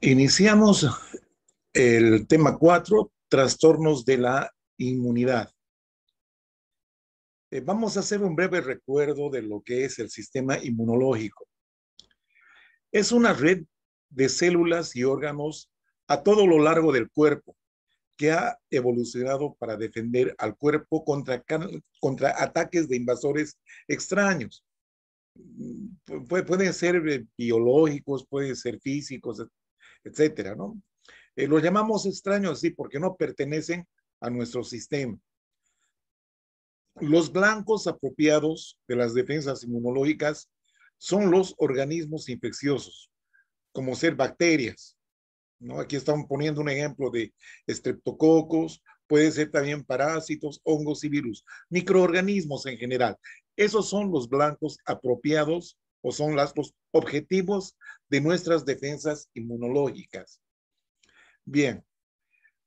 Iniciamos el tema 4, trastornos de la inmunidad. Vamos a hacer un breve recuerdo de lo que es el sistema inmunológico. Es una red de células y órganos a todo lo largo del cuerpo que ha evolucionado para defender al cuerpo contra ataques de invasores extraños. Pueden ser biológicos, pueden ser físicos, etcétera, ¿no? Los llamamos extraños, sí, porque no pertenecen a nuestro sistema. Los blancos apropiados de las defensas inmunológicas son los organismos infecciosos, como ser bacterias, ¿no? Aquí estamos poniendo un ejemplo de estreptococos, puede ser también parásitos, hongos y virus, microorganismos en general. Esos son los blancos apropiados o son los objetivos de nuestras defensas inmunológicas. Bien,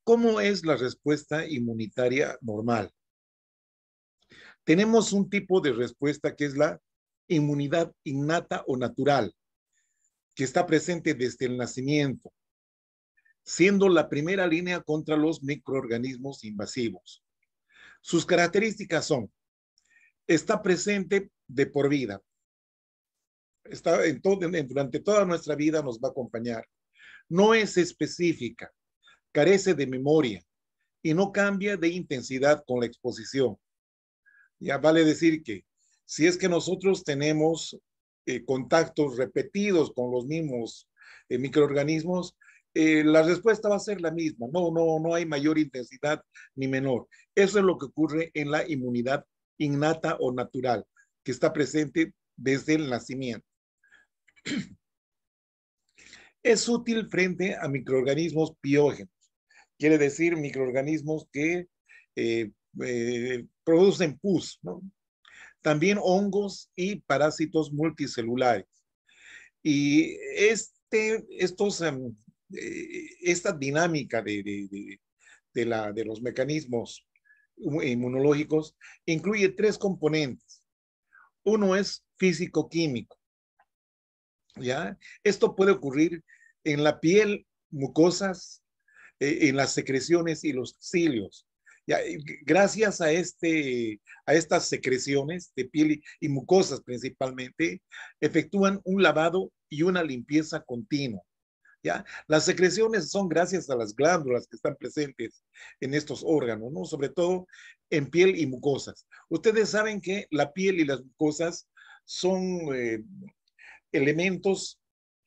¿cómo es la respuesta inmunitaria normal? Tenemos un tipo de respuesta que es la inmunidad innata o natural, que está presente desde el nacimiento, siendo la primera línea contra los microorganismos invasivos. Sus características son, está presente de por vida, durante toda nuestra vida nos va a acompañar. No es específica, carece de memoria y no cambia de intensidad con la exposición. Ya vale decir que si es que nosotros tenemos contactos repetidos con los mismos microorganismos, la respuesta va a ser la misma. No hay mayor intensidad ni menor. Eso es lo que ocurre en la inmunidad innata o natural, que está presente desde el nacimiento. Es útil frente a microorganismos piógenos, quiere decir microorganismos que producen pus, ¿no? También hongos y parásitos multicelulares. Y esta dinámica de los mecanismos inmunológicos incluye tres componentes. Uno es físico-químico, ¿ya? Esto puede ocurrir en la piel, mucosas, en las secreciones y los cilios. Ya, gracias a estas secreciones de piel y mucosas principalmente, efectúan un lavado y una limpieza continua. ¿Ya? Las secreciones son gracias a las glándulas que están presentes en estos órganos, ¿no? Sobre todo en piel y mucosas. Ustedes saben que la piel y las mucosas son elementos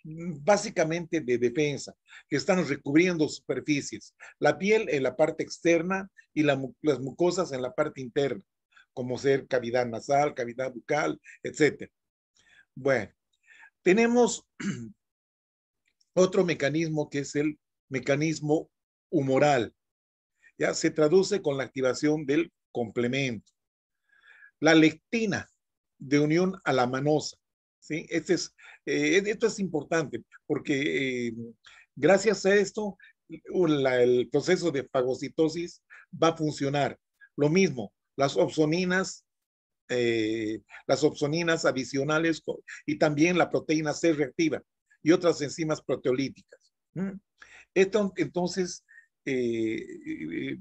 básicamente de defensa, que están recubriendo superficies. La piel en la parte externa y las mucosas en la parte interna, como ser cavidad nasal, cavidad bucal, etc. Bueno, tenemos otro mecanismo que es el mecanismo humoral. Ya se traduce con la activación del complemento. La lectina de unión a la manosa. ¿Sí? Esto es importante porque gracias a esto el proceso de fagocitosis va a funcionar. Lo mismo, las opsoninas adicionales y también la proteína C reactiva y otras enzimas proteolíticas. Esto entonces eh,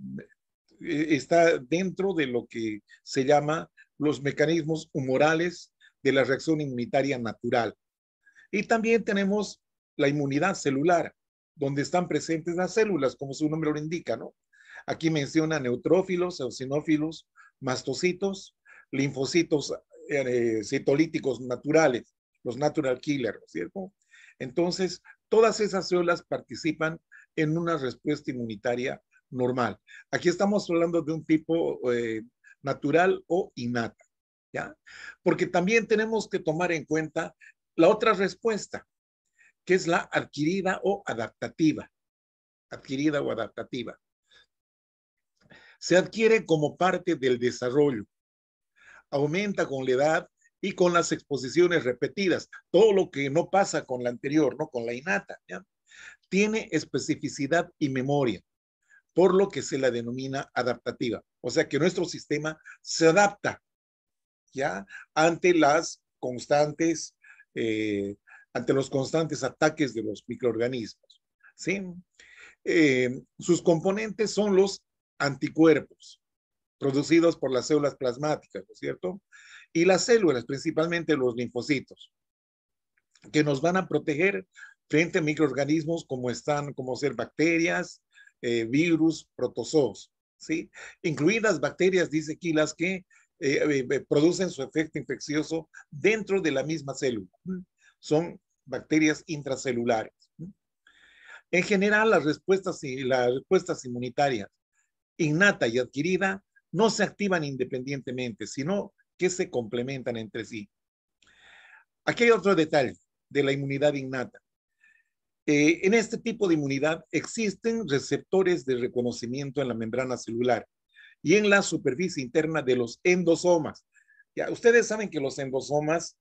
está dentro de lo que se llama los mecanismos humorales de la reacción inmunitaria natural. Y también tenemos la inmunidad celular, donde están presentes las células, como su nombre lo indica, ¿no? Aquí menciona neutrófilos, eosinófilos, mastocitos, linfocitos citolíticos naturales, los natural killers, ¿cierto? Entonces, todas esas células participan en una respuesta inmunitaria normal. Aquí estamos hablando de un tipo natural o innata, ¿ya? Porque también tenemos que tomar en cuenta la otra respuesta, que es la adquirida o adaptativa. Adquirida o adaptativa. Se adquiere como parte del desarrollo, aumenta con la edad y con las exposiciones repetidas, todo lo que no pasa con la anterior, ¿no? Con la innata, ¿ya? Tiene especificidad y memoria, por lo que se la denomina adaptativa. O sea que nuestro sistema se adapta, ¿ya? Ante las constantes, ante los constantes ataques de los microorganismos. ¿sí? Sus componentes son los anticuerpos producidos por las células plasmáticas, ¿no es cierto? Y las células, principalmente los linfocitos, que nos van a proteger frente a microorganismos como ser bacterias, virus, protozoos, ¿sí? Incluidas bacterias, dice aquí, las que producen su efecto infeccioso dentro de la misma célula. Son bacterias intracelulares. En general, las respuestas inmunitarias innata y adquirida no se activan independientemente, sino que se complementan entre sí. Aquí hay otro detalle de la inmunidad innata. En este tipo de inmunidad existen receptores de reconocimiento en la membrana celular y en la superficie interna de los endosomas. Ya, ustedes saben que los endosomas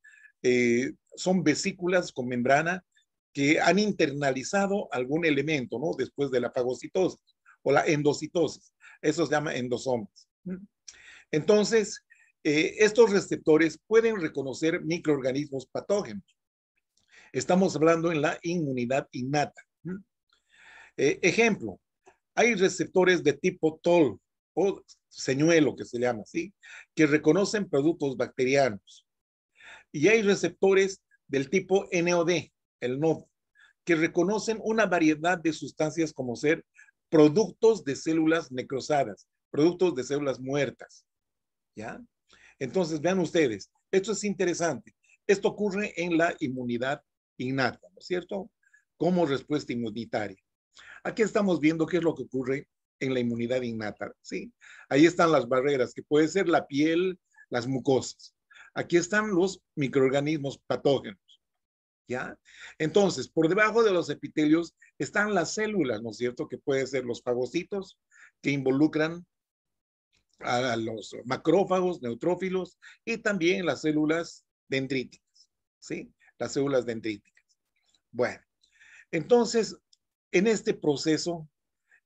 son vesículas con membrana que han internalizado algún elemento, ¿no? Después de la fagocitosis o la endocitosis. Eso se llama endosomas. Entonces, estos receptores pueden reconocer microorganismos patógenos. Estamos hablando en la inmunidad innata. Ejemplo, hay receptores de tipo TOL o señuelo, que se llama así, que reconocen productos bacterianos. Y hay receptores del tipo NOD, el NOD, que reconocen una variedad de sustancias como ser productos de células necrosadas, productos de células muertas. ¿Ya? Entonces, vean ustedes, esto es interesante. Esto ocurre en la inmunidad innata, ¿no es cierto? Como respuesta inmunitaria. Aquí estamos viendo qué es lo que ocurre en la inmunidad innata, ¿sí? Ahí están las barreras, que puede ser la piel, las mucosas. Aquí están los microorganismos patógenos, ¿ya? Entonces, por debajo de los epitelios están las células, ¿no es cierto? Que pueden ser los fagocitos, que involucran a los macrófagos, neutrófilos y también las células dendríticas, ¿sí? Las células dendríticas. Bueno, entonces, en este proceso,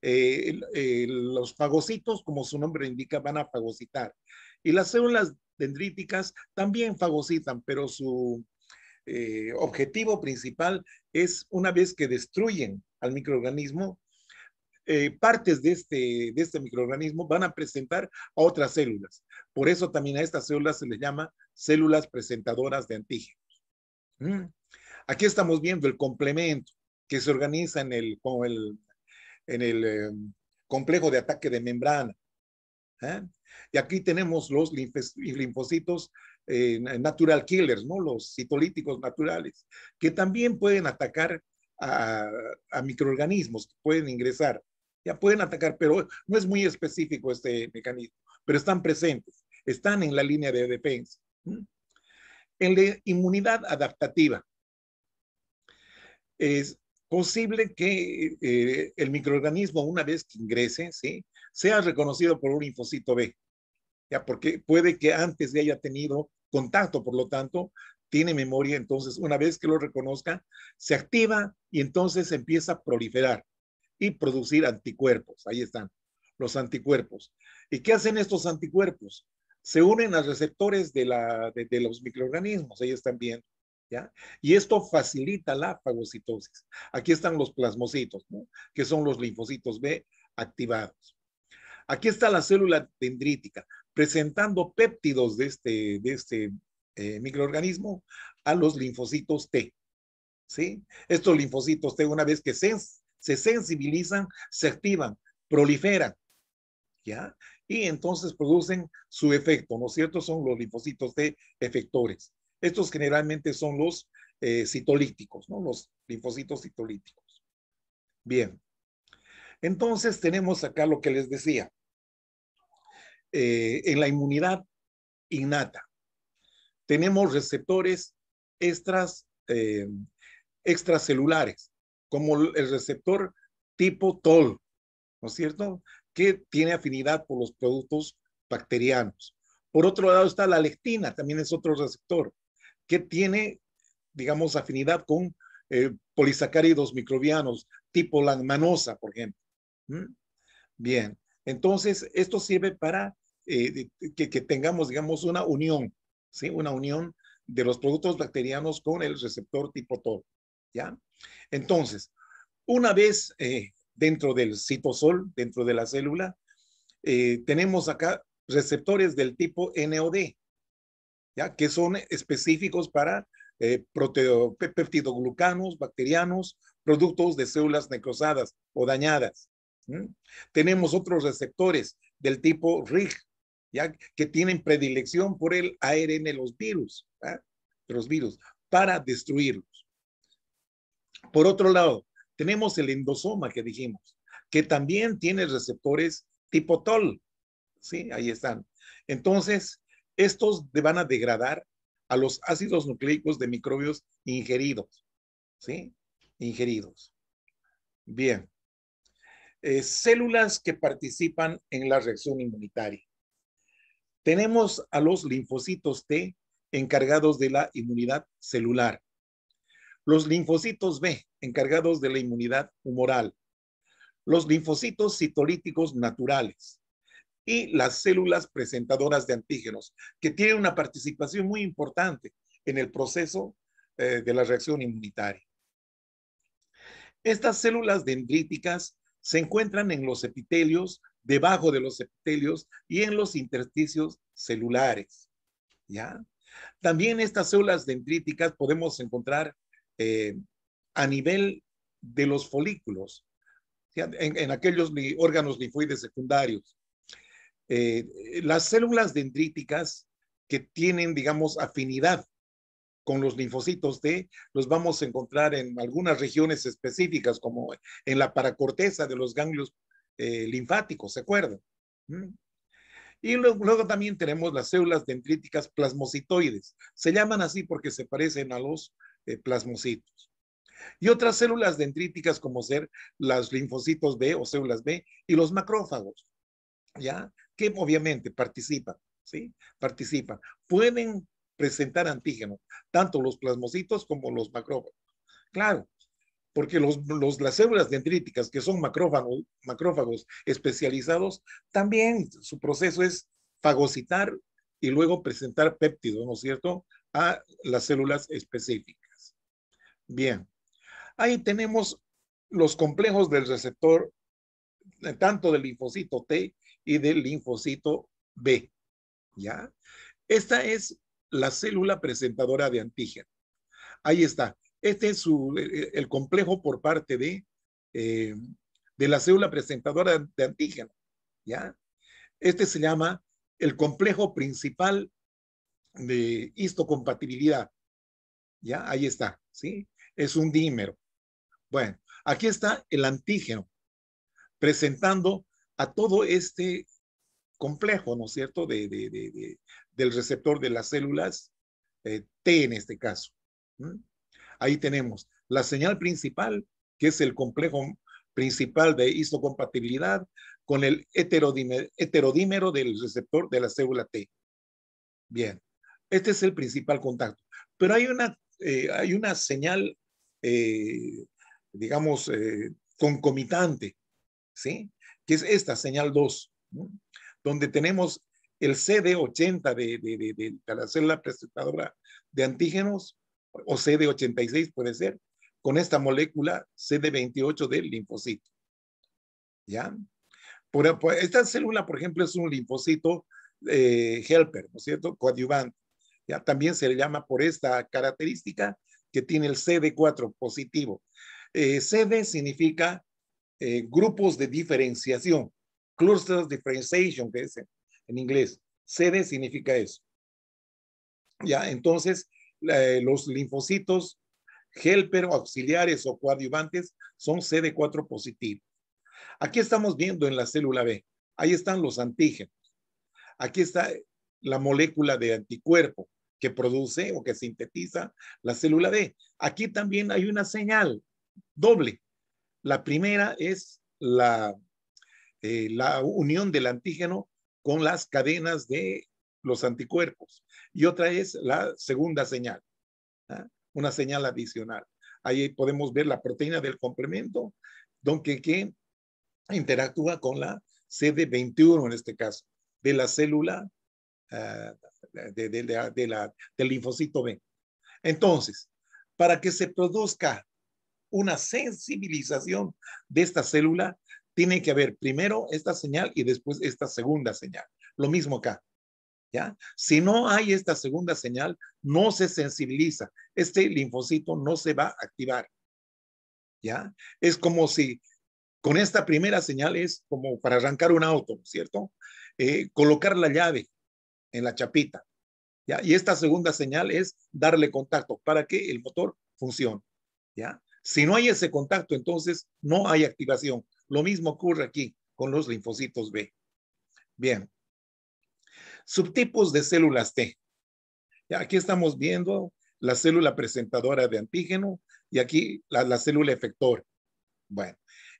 los fagocitos, como su nombre indica, van a fagocitar. Y las células dendríticas también fagocitan, pero su objetivo principal es, una vez que destruyen al microorganismo, partes de este microorganismo van a presentar a otras células. Por eso también a estas células se les llama células presentadoras de antígenos. Aquí estamos viendo el complemento que se organiza en el complejo de ataque de membrana. Y aquí tenemos los linfocitos natural killers, ¿no? Los citolíticos naturales, que también pueden atacar a microorganismos, que pueden ingresar. Ya pueden atacar, pero no es muy específico este mecanismo, pero están presentes, están en la línea de defensa. En la inmunidad adaptativa, es posible que el microorganismo, una vez que ingrese, ¿sí?, sea reconocido por un linfocito B, ya, porque puede que antes de haya tenido contacto, por lo tanto, tiene memoria. Entonces, una vez que lo reconozca, se activa y entonces empieza a proliferar y producir anticuerpos. Ahí están los anticuerpos. ¿Y qué hacen estos anticuerpos? Se unen a receptores de los microorganismos. Ahí están viendo. ¿Ya? Y esto facilita la fagocitosis. Aquí están los plasmocitos, ¿no?, que son los linfocitos B activados. Aquí está la célula dendrítica, presentando péptidos de este microorganismo a los linfocitos T. ¿Sí? Estos linfocitos T, una vez que se sensibilizan, se activan, proliferan, ¿ya? Y entonces producen su efecto, ¿no es cierto? Son los linfocitos T efectores. Estos generalmente son los citolíticos, ¿no? Los linfocitos citolíticos. Bien. Entonces tenemos acá lo que les decía. En la inmunidad innata tenemos receptores extracelulares, como el receptor tipo TOL, ¿no es cierto?, que tiene afinidad por los productos bacterianos. Por otro lado está la lectina, también es otro receptor, que tiene, digamos, afinidad con polisacáridos microbianos, tipo lanmanosa, por ejemplo. Bien, entonces esto sirve para que tengamos, digamos, una unión, ¿sí? Una unión de los productos bacterianos con el receptor tipo TOL, ¿ya? Entonces, Una vez dentro del citosol, dentro de la célula, tenemos acá receptores del tipo NOD, ¿ya? Que son específicos para peptidoglucanos, bacterianos, productos de células necrosadas o dañadas. ¿Mm? Tenemos otros receptores del tipo RIG, ¿ya? Que tienen predilección por el ARN de los virus, ¿ya? De los virus, para destruirlos. Por otro lado, tenemos el endosoma que dijimos, que también tiene receptores tipo TOL, ¿sí? Ahí están. Entonces, estos van a degradar a los ácidos nucleicos de microbios ingeridos, ¿sí? Ingeridos. Bien. Células que participan en la reacción inmunitaria. Tenemos a los linfocitos T encargados de la inmunidad celular. Los linfocitos B encargados de la inmunidad humoral. Los linfocitos citolíticos naturales y las células presentadoras de antígenos, que tienen una participación muy importante en el proceso de la reacción inmunitaria. Estas células dendríticas se encuentran en los epitelios, debajo de los epitelios y en los intersticios celulares. ¿Ya? También estas células dendríticas podemos encontrar a nivel de los folículos, en aquellos órganos linfoides secundarios. Las células dendríticas que tienen, digamos, afinidad con los linfocitos T, los vamos a encontrar en algunas regiones específicas, como en la paracorteza de los ganglios linfáticos, ¿se acuerdan? ¿Mm? Y luego también tenemos las células dendríticas plasmocitoides. Se llaman así porque se parecen a los plasmocitos. Y otras células dendríticas como ser las linfocitos B o células B y los macrófagos, ¿ya? Que obviamente participan, ¿sí? Participan. Pueden presentar antígenos, tanto los plasmocitos como los macrófagos. Claro, porque las células dendríticas, que son macrófagos especializados, también su proceso es fagocitar y luego presentar péptidos, ¿no es cierto?, a las células específicas. Bien, ahí tenemos los complejos del receptor, tanto del linfocito T y del linfocito B, ¿ya? Esta es la célula presentadora de antígeno. Ahí está. Este es el complejo por parte de la célula presentadora de antígeno, ¿ya? Este se llama el complejo principal de histocompatibilidad, ¿ya? Ahí está, ¿sí? Es un dímero. Bueno, aquí está el antígeno presentando a todo este complejo, ¿no es cierto?, del receptor de las células T en este caso. ¿Mm? Ahí tenemos la señal principal, que es el complejo principal de histocompatibilidad con el heterodímero del receptor de la célula T. Bien, este es el principal contacto. Pero hay una señal, digamos, concomitante, ¿sí? Que es esta señal 2, ¿no? Donde tenemos el CD80 de la célula presentadora de antígenos, o CD86 puede ser, con esta molécula CD28 del linfocito. ¿Ya? Por esta célula, por ejemplo, es un linfocito helper, ¿no es cierto? Coadyuvante. ¿Ya? También se le llama por esta característica que tiene el CD4 positivo. CD significa grupos de diferenciación, clusters differentiation, que es en inglés. CD significa eso. Ya, entonces, los linfocitos helper o auxiliares o coadyuvantes son CD4 positivos. Aquí estamos viendo en la célula B, ahí están los antígenos. Aquí está la molécula de anticuerpo que produce o que sintetiza la célula B. Aquí también hay una señal doble. La primera es la unión del antígeno con las cadenas de los anticuerpos. Y otra es la segunda señal, ¿eh? Una señal adicional. Ahí podemos ver la proteína del complemento, que interactúa con la CD21 en este caso, de la célula del linfocito B. Entonces, para que se produzca una sensibilización de esta célula, tiene que haber primero esta señal y después esta segunda señal. Lo mismo acá. ¿Ya? Si no hay esta segunda señal, no se sensibiliza. Este linfocito no se va a activar. ¿Ya? Es como si con esta primera señal es como para arrancar un auto, ¿cierto? Colocar la llave en la chapita. ¿Ya? Y esta segunda señal es darle contacto para que el motor funcione. ¿Ya? Si no hay ese contacto, entonces no hay activación. Lo mismo ocurre aquí con los linfocitos B. Bien. Subtipos de células T. Ya, aquí estamos viendo la célula presentadora de antígeno y aquí la célula efectora. Bueno,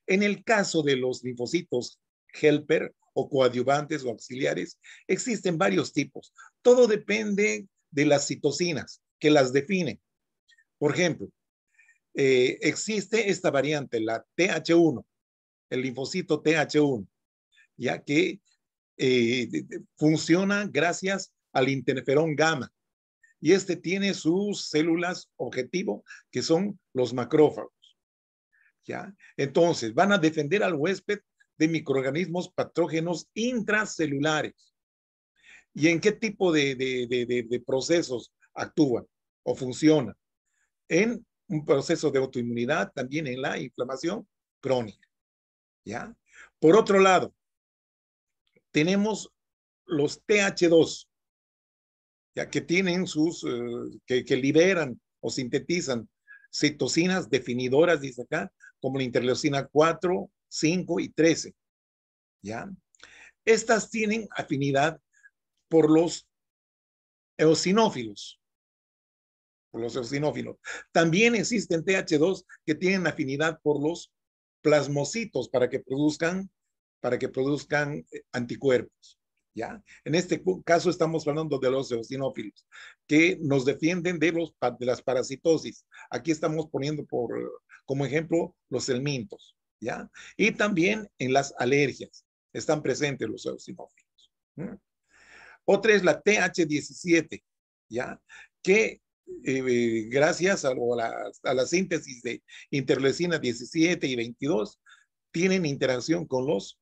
en el caso de los linfocitos helper o coadyuvantes o auxiliares, existen varios tipos. Todo depende de las citocinas que las definen. Por ejemplo, existe esta variante, la TH1, el linfocito TH1, ya que funciona gracias al interferón gamma. Y este tiene sus células objetivo, que son los macrófagos. ¿Ya? Entonces, van a defender al huésped de microorganismos patógenos intracelulares. ¿Y en qué tipo de procesos actúan o funcionan? En un proceso de autoinmunidad, también en la inflamación crónica. ¿Ya? Por otro lado, tenemos los TH2, ya que tienen que liberan o sintetizan citocinas definidoras, dice acá, como la interleucina 4, 5 y 13. ¿Ya? Estas tienen afinidad por los eosinófilos. Por los eosinófilos. También existen TH2 que tienen afinidad por los plasmocitos para que produzcan anticuerpos. ¿Ya? En este caso estamos hablando de los eosinófilos que nos defienden de las parasitosis. Aquí estamos poniendo como ejemplo los helmintos. ¿Ya? Y también en las alergias están presentes los eosinófilos. Otra es la TH17, ¿ya? Que gracias a la síntesis de interleucina 17 y 22 tienen interacción con los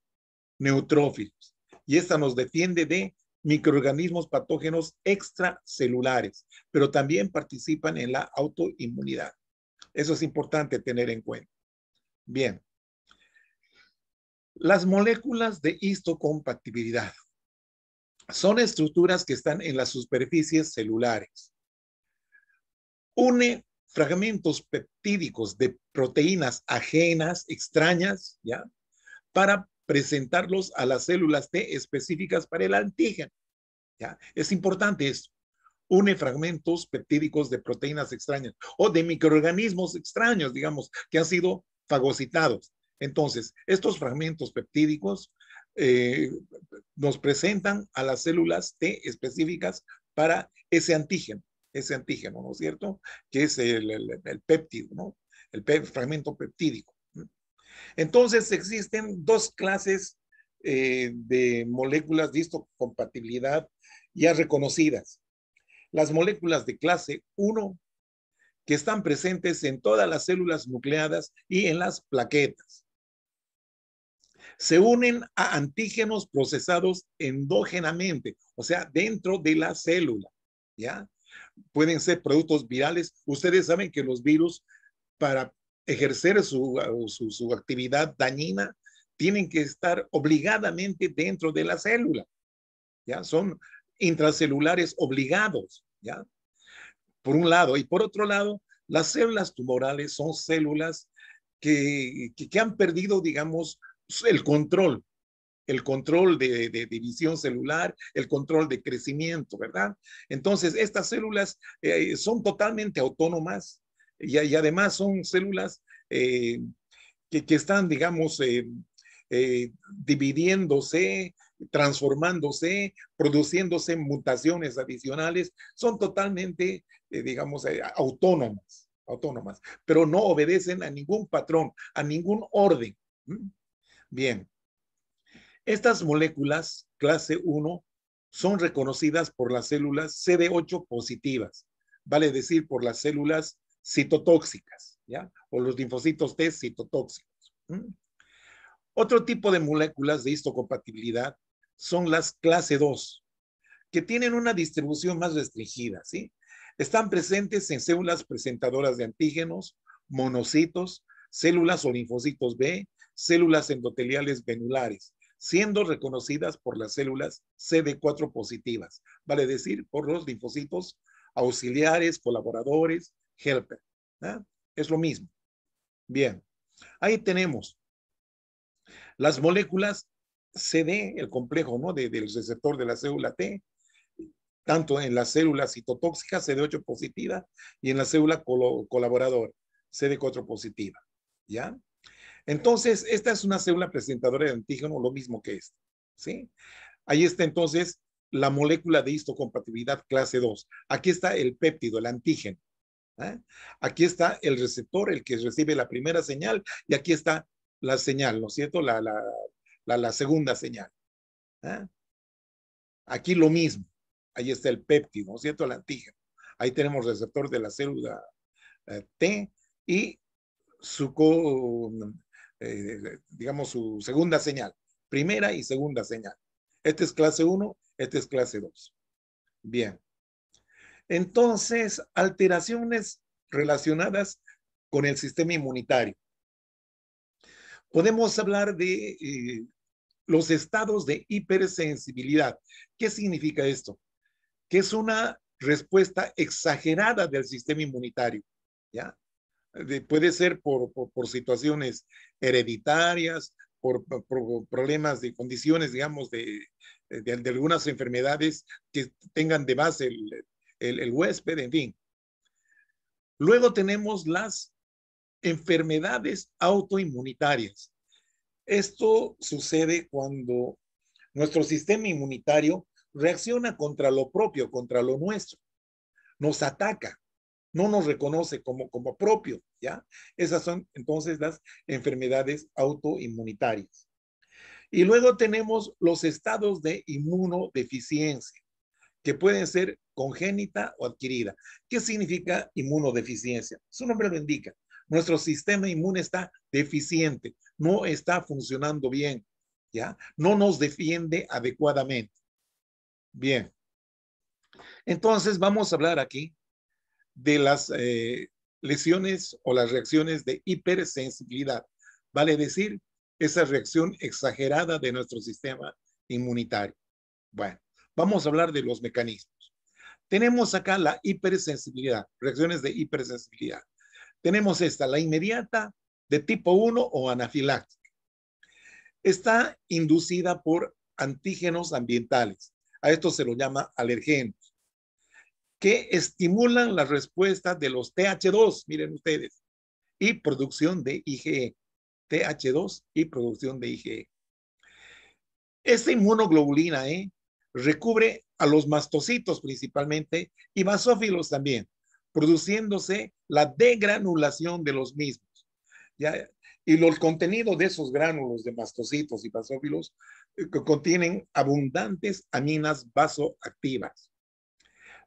neutrófilos. Y esta nos defiende de microorganismos patógenos extracelulares, pero también participan en la autoinmunidad. Eso es importante tener en cuenta. Bien. Las moléculas de histocompatibilidad son estructuras que están en las superficies celulares. Une fragmentos peptídicos de proteínas ajenas, extrañas, ¿ya? Para presentarlos a las células T específicas para el antígeno. ¿Ya? Es importante esto. Une fragmentos peptídicos de proteínas extrañas o de microorganismos extraños, digamos, que han sido fagocitados. Entonces, estos fragmentos peptídicos nos presentan a las células T específicas para ese antígeno, ¿no es cierto? Que es el péptido, ¿no? Fragmento peptídico. Entonces, existen dos clases de moléculas de histocompatibilidad ya reconocidas. Las moléculas de clase 1, que están presentes en todas las células nucleadas y en las plaquetas. Se unen a antígenos procesados endógenamente, o sea, dentro de la célula, ¿ya? Pueden ser productos virales. Ustedes saben que los virus, para ejercer su actividad dañina, tienen que estar obligadamente dentro de la célula, ¿ya? Son intracelulares obligados, ¿ya? Por un lado. Y por otro lado, las células tumorales son células que han perdido, digamos, el control de división celular, el control de crecimiento, ¿verdad? Entonces, estas células son totalmente autónomas y además son células que están, digamos, dividiéndose, transformándose, produciéndose mutaciones adicionales, son totalmente, digamos, autónomas, pero no obedecen a ningún patrón, a ningún orden. Bien, estas moléculas clase 1 son reconocidas por las células CD8 positivas, vale decir, por las células citotóxicas. ¿ya? O los linfocitos T citotóxicos. Otro tipo de moléculas de histocompatibilidad son las clase 2, que tienen una distribución más restringida, ¿sí? Están presentes en células presentadoras de antígenos, monocitos, células o linfocitos B, células endoteliales venulares, siendo reconocidas por las células CD4 positivas, vale decir, por los linfocitos auxiliares, colaboradores, helper. ¿eh? Es lo mismo. Bien, ahí tenemos las moléculas CD, el complejo, ¿no? Del receptor de la célula T, tanto en la célula citotóxica, CD8 positiva, y en la célula colaboradora, CD4 positiva. ¿Ya? Entonces, esta es una célula presentadora de antígeno, lo mismo que esta. ¿Sí? Ahí está entonces la molécula de histocompatibilidad clase 2. Aquí está el péptido, el antígeno. ¿eh? Aquí está el receptor, el que recibe la primera señal, y aquí está la señal, ¿no es cierto? La segunda señal. ¿eh? Aquí lo mismo. Ahí está el péptido, ¿no es cierto? El antígeno. Ahí tenemos receptor de la célula T y digamos, su segunda señal. Primera y segunda señal. Este es clase 1, este es clase 2. Bien. Entonces, alteraciones relacionadas con el sistema inmunitario. Podemos hablar de los estados de hipersensibilidad. ¿Qué significa esto? Que es una respuesta exagerada del sistema inmunitario, ¿ya? Puede ser por situaciones hereditarias, por problemas de condiciones, digamos, de algunas enfermedades que tengan de base el huésped, en fin. Luego tenemos las enfermedades autoinmunitarias. Esto sucede cuando nuestro sistema inmunitario reacciona contra lo propio, contra lo nuestro, nos ataca, no nos reconoce como propio, ¿ya? Esas son entonces las enfermedades autoinmunitarias. Y luego tenemos los estados de inmunodeficiencia, que pueden ser congénita o adquirida. ¿Qué significa inmunodeficiencia? Su nombre lo indica. Nuestro sistema inmune está deficiente, no está funcionando bien, ¿ya? No nos defiende adecuadamente. Bien. Entonces vamos a hablar aquí de las lesiones o las reacciones de hipersensibilidad. Vale decir, esa reacción exagerada de nuestro sistema inmunitario. Bueno, vamos a hablar de los mecanismos. Tenemos acá la hipersensibilidad, reacciones de hipersensibilidad. Tenemos esta, la inmediata de tipo 1 o anafiláctica. Está inducida por antígenos ambientales. A esto se lo llama alergenos, que estimulan la respuesta de los TH2, miren ustedes, y producción de IgE. TH2 y producción de IgE. Esta inmunoglobulina recubre a los mastocitos principalmente y basófilos también, produciéndose la degranulación de los mismos. ¿Ya? Y los contenidos de esos gránulos de mastocitos y basófilos contienen abundantes aminas vasoactivas.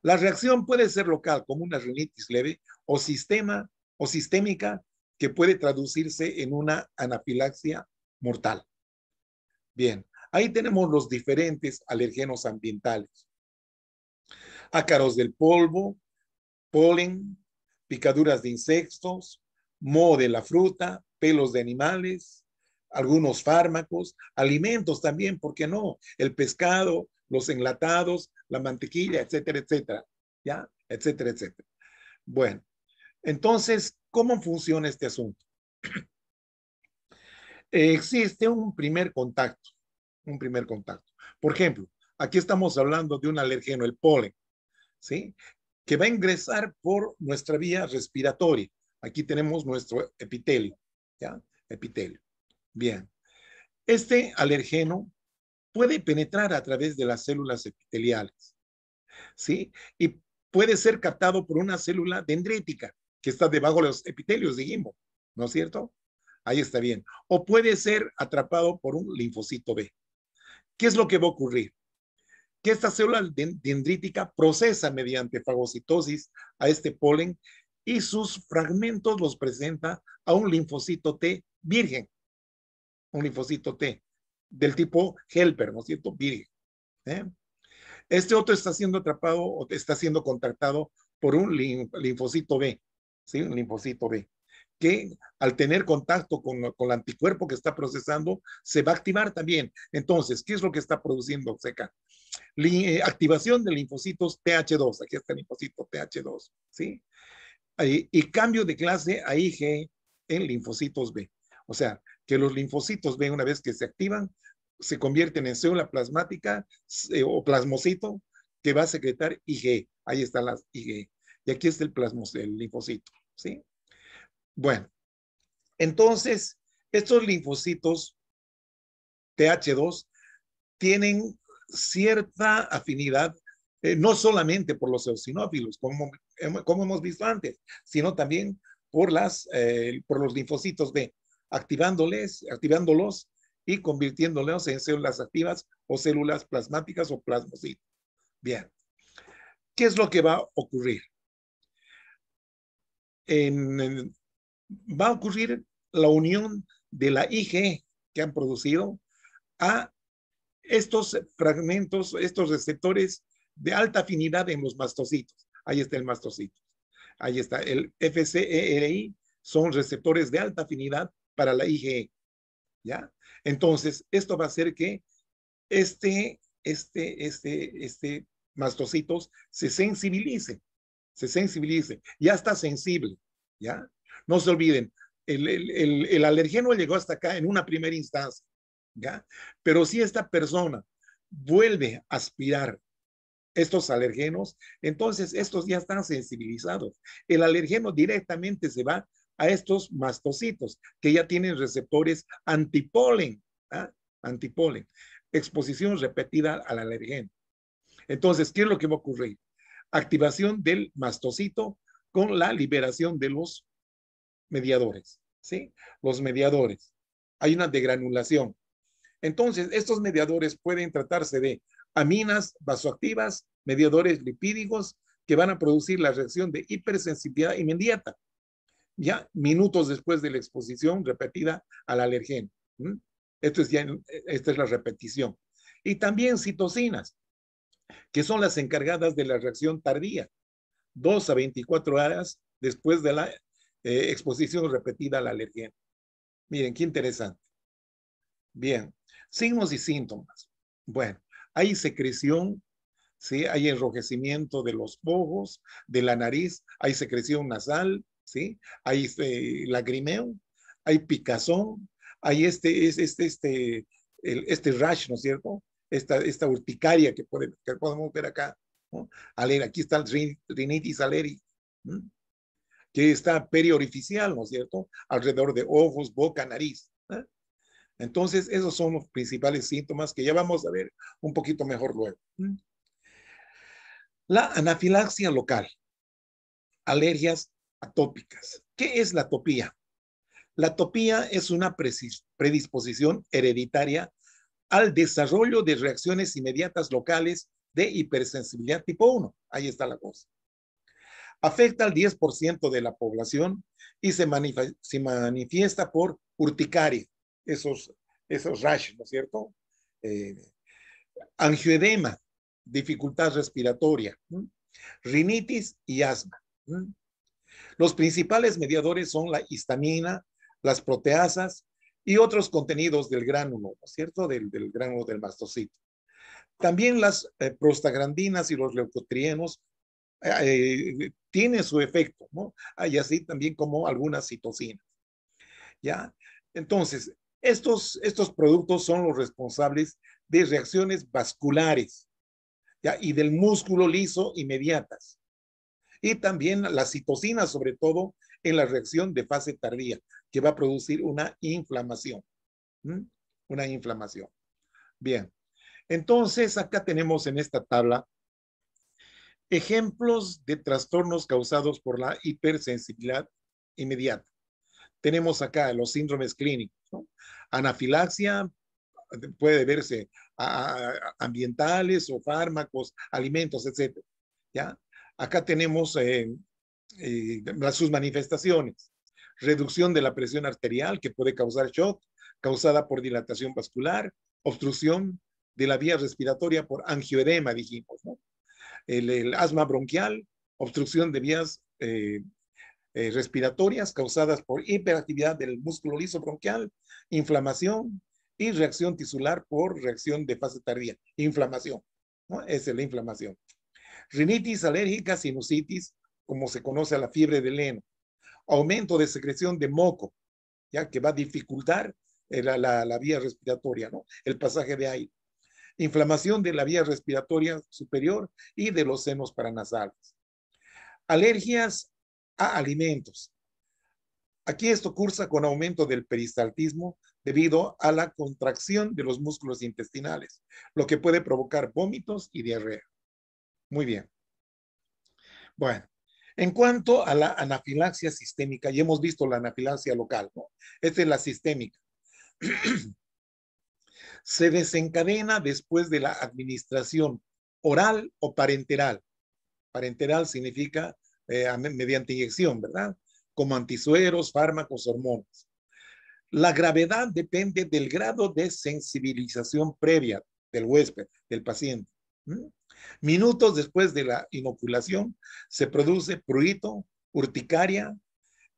La reacción puede ser local, como una rinitis leve, o sistémica, que puede traducirse en una anafilaxia mortal. Bien, ahí tenemos los diferentes alergenos ambientales. Ácaros del polvo, polen, picaduras de insectos, moho de la fruta, pelos de animales, algunos fármacos, alimentos también, ¿por qué no? El pescado, los enlatados, la mantequilla, etcétera, etcétera, ¿ya? Etcétera, etcétera. Bueno, entonces, ¿cómo funciona este asunto? Existe un primer contacto, un primer contacto. Por ejemplo, aquí estamos hablando de un alergeno, el polen, ¿sí? Que va a ingresar por nuestra vía respiratoria. Aquí tenemos nuestro epitelio, ¿ya? Epitelio. Bien. Este alergeno puede penetrar a través de las células epiteliales, ¿sí? Y puede ser captado por una célula dendrítica que está debajo de los epitelios, dijimos, ¿no es cierto? Ahí está bien. O puede ser atrapado por un linfocito B. ¿Qué es lo que va a ocurrir? Que esta célula dendrítica procesa mediante fagocitosis a este polen y sus fragmentos los presenta a un linfocito T virgen, un linfocito T del tipo helper, ¿no es cierto? Virgen. ¿Eh? Este otro está siendo atrapado o está siendo contactado por un linfocito B, ¿sí? Un linfocito B, que al tener contacto con el anticuerpo que está procesando, se va a activar también. Entonces, ¿qué es lo que está produciendo acá? Activación de linfocitos TH2, aquí está el linfocito TH2, ¿sí? Y cambio de clase a IG en linfocitos B. O sea, que los linfocitos B, una vez que se activan, se convierten en célula plasmática o plasmocito que va a secretar IG. Ahí está la IG. Y aquí está el linfocito, ¿sí? Bueno, entonces, estos linfocitos TH2 tienen cierta afinidad, no solamente por los eosinófilos, como hemos visto antes, sino también por los linfocitos B, activándolos y convirtiéndolos en células activas o células plasmáticas o plasmocitos. Bien, ¿qué es lo que va a ocurrir? Va a ocurrir la unión de la IG que han producido a estos fragmentos, estos receptores de alta afinidad en los mastocitos. Ahí está el mastocito. Ahí está el FCERI, son receptores de alta afinidad para la IgE. ¿Ya? Entonces, esto va a hacer que este mastocitos se sensibilice, ya está sensible, ¿ya? No se olviden, el alergeno llegó hasta acá en una primera instancia, ¿ya? Pero si esta persona vuelve a aspirar estos alergenos, entonces estos ya están sensibilizados. El alergeno directamente se va a estos mastocitos que ya tienen receptores antipolen, ¿ah? Antipolen, exposición repetida al alergeno. Entonces, ¿qué es lo que va a ocurrir? Activación del mastocito con la liberación de los mediadores, ¿sí? Los mediadores. Hay una degranulación. Entonces, estos mediadores pueden tratarse de aminas vasoactivas, mediadores lipídicos que van a producir la reacción de hipersensibilidad inmediata, ya minutos después de la exposición repetida al alergeno. Esta es la repetición. Y también citocinas, que son las encargadas de la reacción tardía, 2 a 24 horas después de la exposición repetida al alergeno. Miren, qué interesante. Bien, signos y síntomas. Bueno, hay secreción, ¿sí? Hay enrojecimiento de los ojos, de la nariz, hay secreción nasal, ¿sí? Hay lagrimeo, hay picazón, hay este rash, ¿no es cierto? Esta urticaria que podemos ver acá, ¿no? Aquí está el rinitis alérgica, ¿no? Que está periorificial, ¿no es cierto? Alrededor de ojos, boca, nariz, ¿no? Entonces, esos son los principales síntomas que ya vamos a ver un poquito mejor luego. La anafilaxia local, alergias atópicas. ¿Qué es la atopía? La atopía es una predisposición hereditaria al desarrollo de reacciones inmediatas locales de hipersensibilidad tipo 1. Ahí está la cosa. Afecta al 10% de la población y se manifiesta por urticaria, esos rashes, ¿no es cierto? Eh, Angioedema, dificultad respiratoria, rinitis y asma. Los principales mediadores son la histamina, las proteasas y otros contenidos del gránulo, ¿no es cierto? Del gránulo del mastocito. También las prostaglandinas y los leucotrienos tienen su efecto, ¿no? Y así también como algunas citocinas, ¿ya? Entonces, estos productos son los responsables de reacciones vasculares, ¿ya? Y del músculo liso inmediatas. Y también las citocinas, sobre todo en la reacción de fase tardía, que va a producir una inflamación. Una inflamación. Bien, entonces acá tenemos en esta tabla ejemplos de trastornos causados por la hipersensibilidad inmediata. Tenemos acá los síndromes clínicos, ¿no? Anafilaxia, puede verse ambientales o fármacos, alimentos, etcétera. ¿Ya? Acá tenemos sus manifestaciones. Reducción de la presión arterial que puede causar shock, causada por dilatación vascular, obstrucción de la vía respiratoria por angioedema, dijimos, ¿no? El asma bronquial, obstrucción de vías respiratorias causadas por hiperactividad del músculo liso bronquial, inflamación y reacción tisular por reacción de fase tardía. Inflamación, ¿no? Esa es la inflamación. Rinitis alérgica, sinusitis, como se conoce a la fiebre del heno. Aumento de secreción de moco, ya que va a dificultar la vía respiratoria, ¿no? El pasaje de aire. Inflamación de la vía respiratoria superior y de los senos paranasales. Alergias a alimentos. Aquí esto cursa con aumento del peristaltismo debido a la contracción de los músculos intestinales, lo que puede provocar vómitos y diarrea. Muy bien. Bueno, en cuanto a la anafilaxia sistémica, ya hemos visto la anafilaxia local, ¿no? Esta es la sistémica. Se desencadena después de la administración oral o parenteral. Parenteral significa mediante inyección, ¿verdad? Como antisueros, fármacos, hormonas. La gravedad depende del grado de sensibilización previa del huésped, del paciente. Minutos después de la inoculación se produce prurito, urticaria,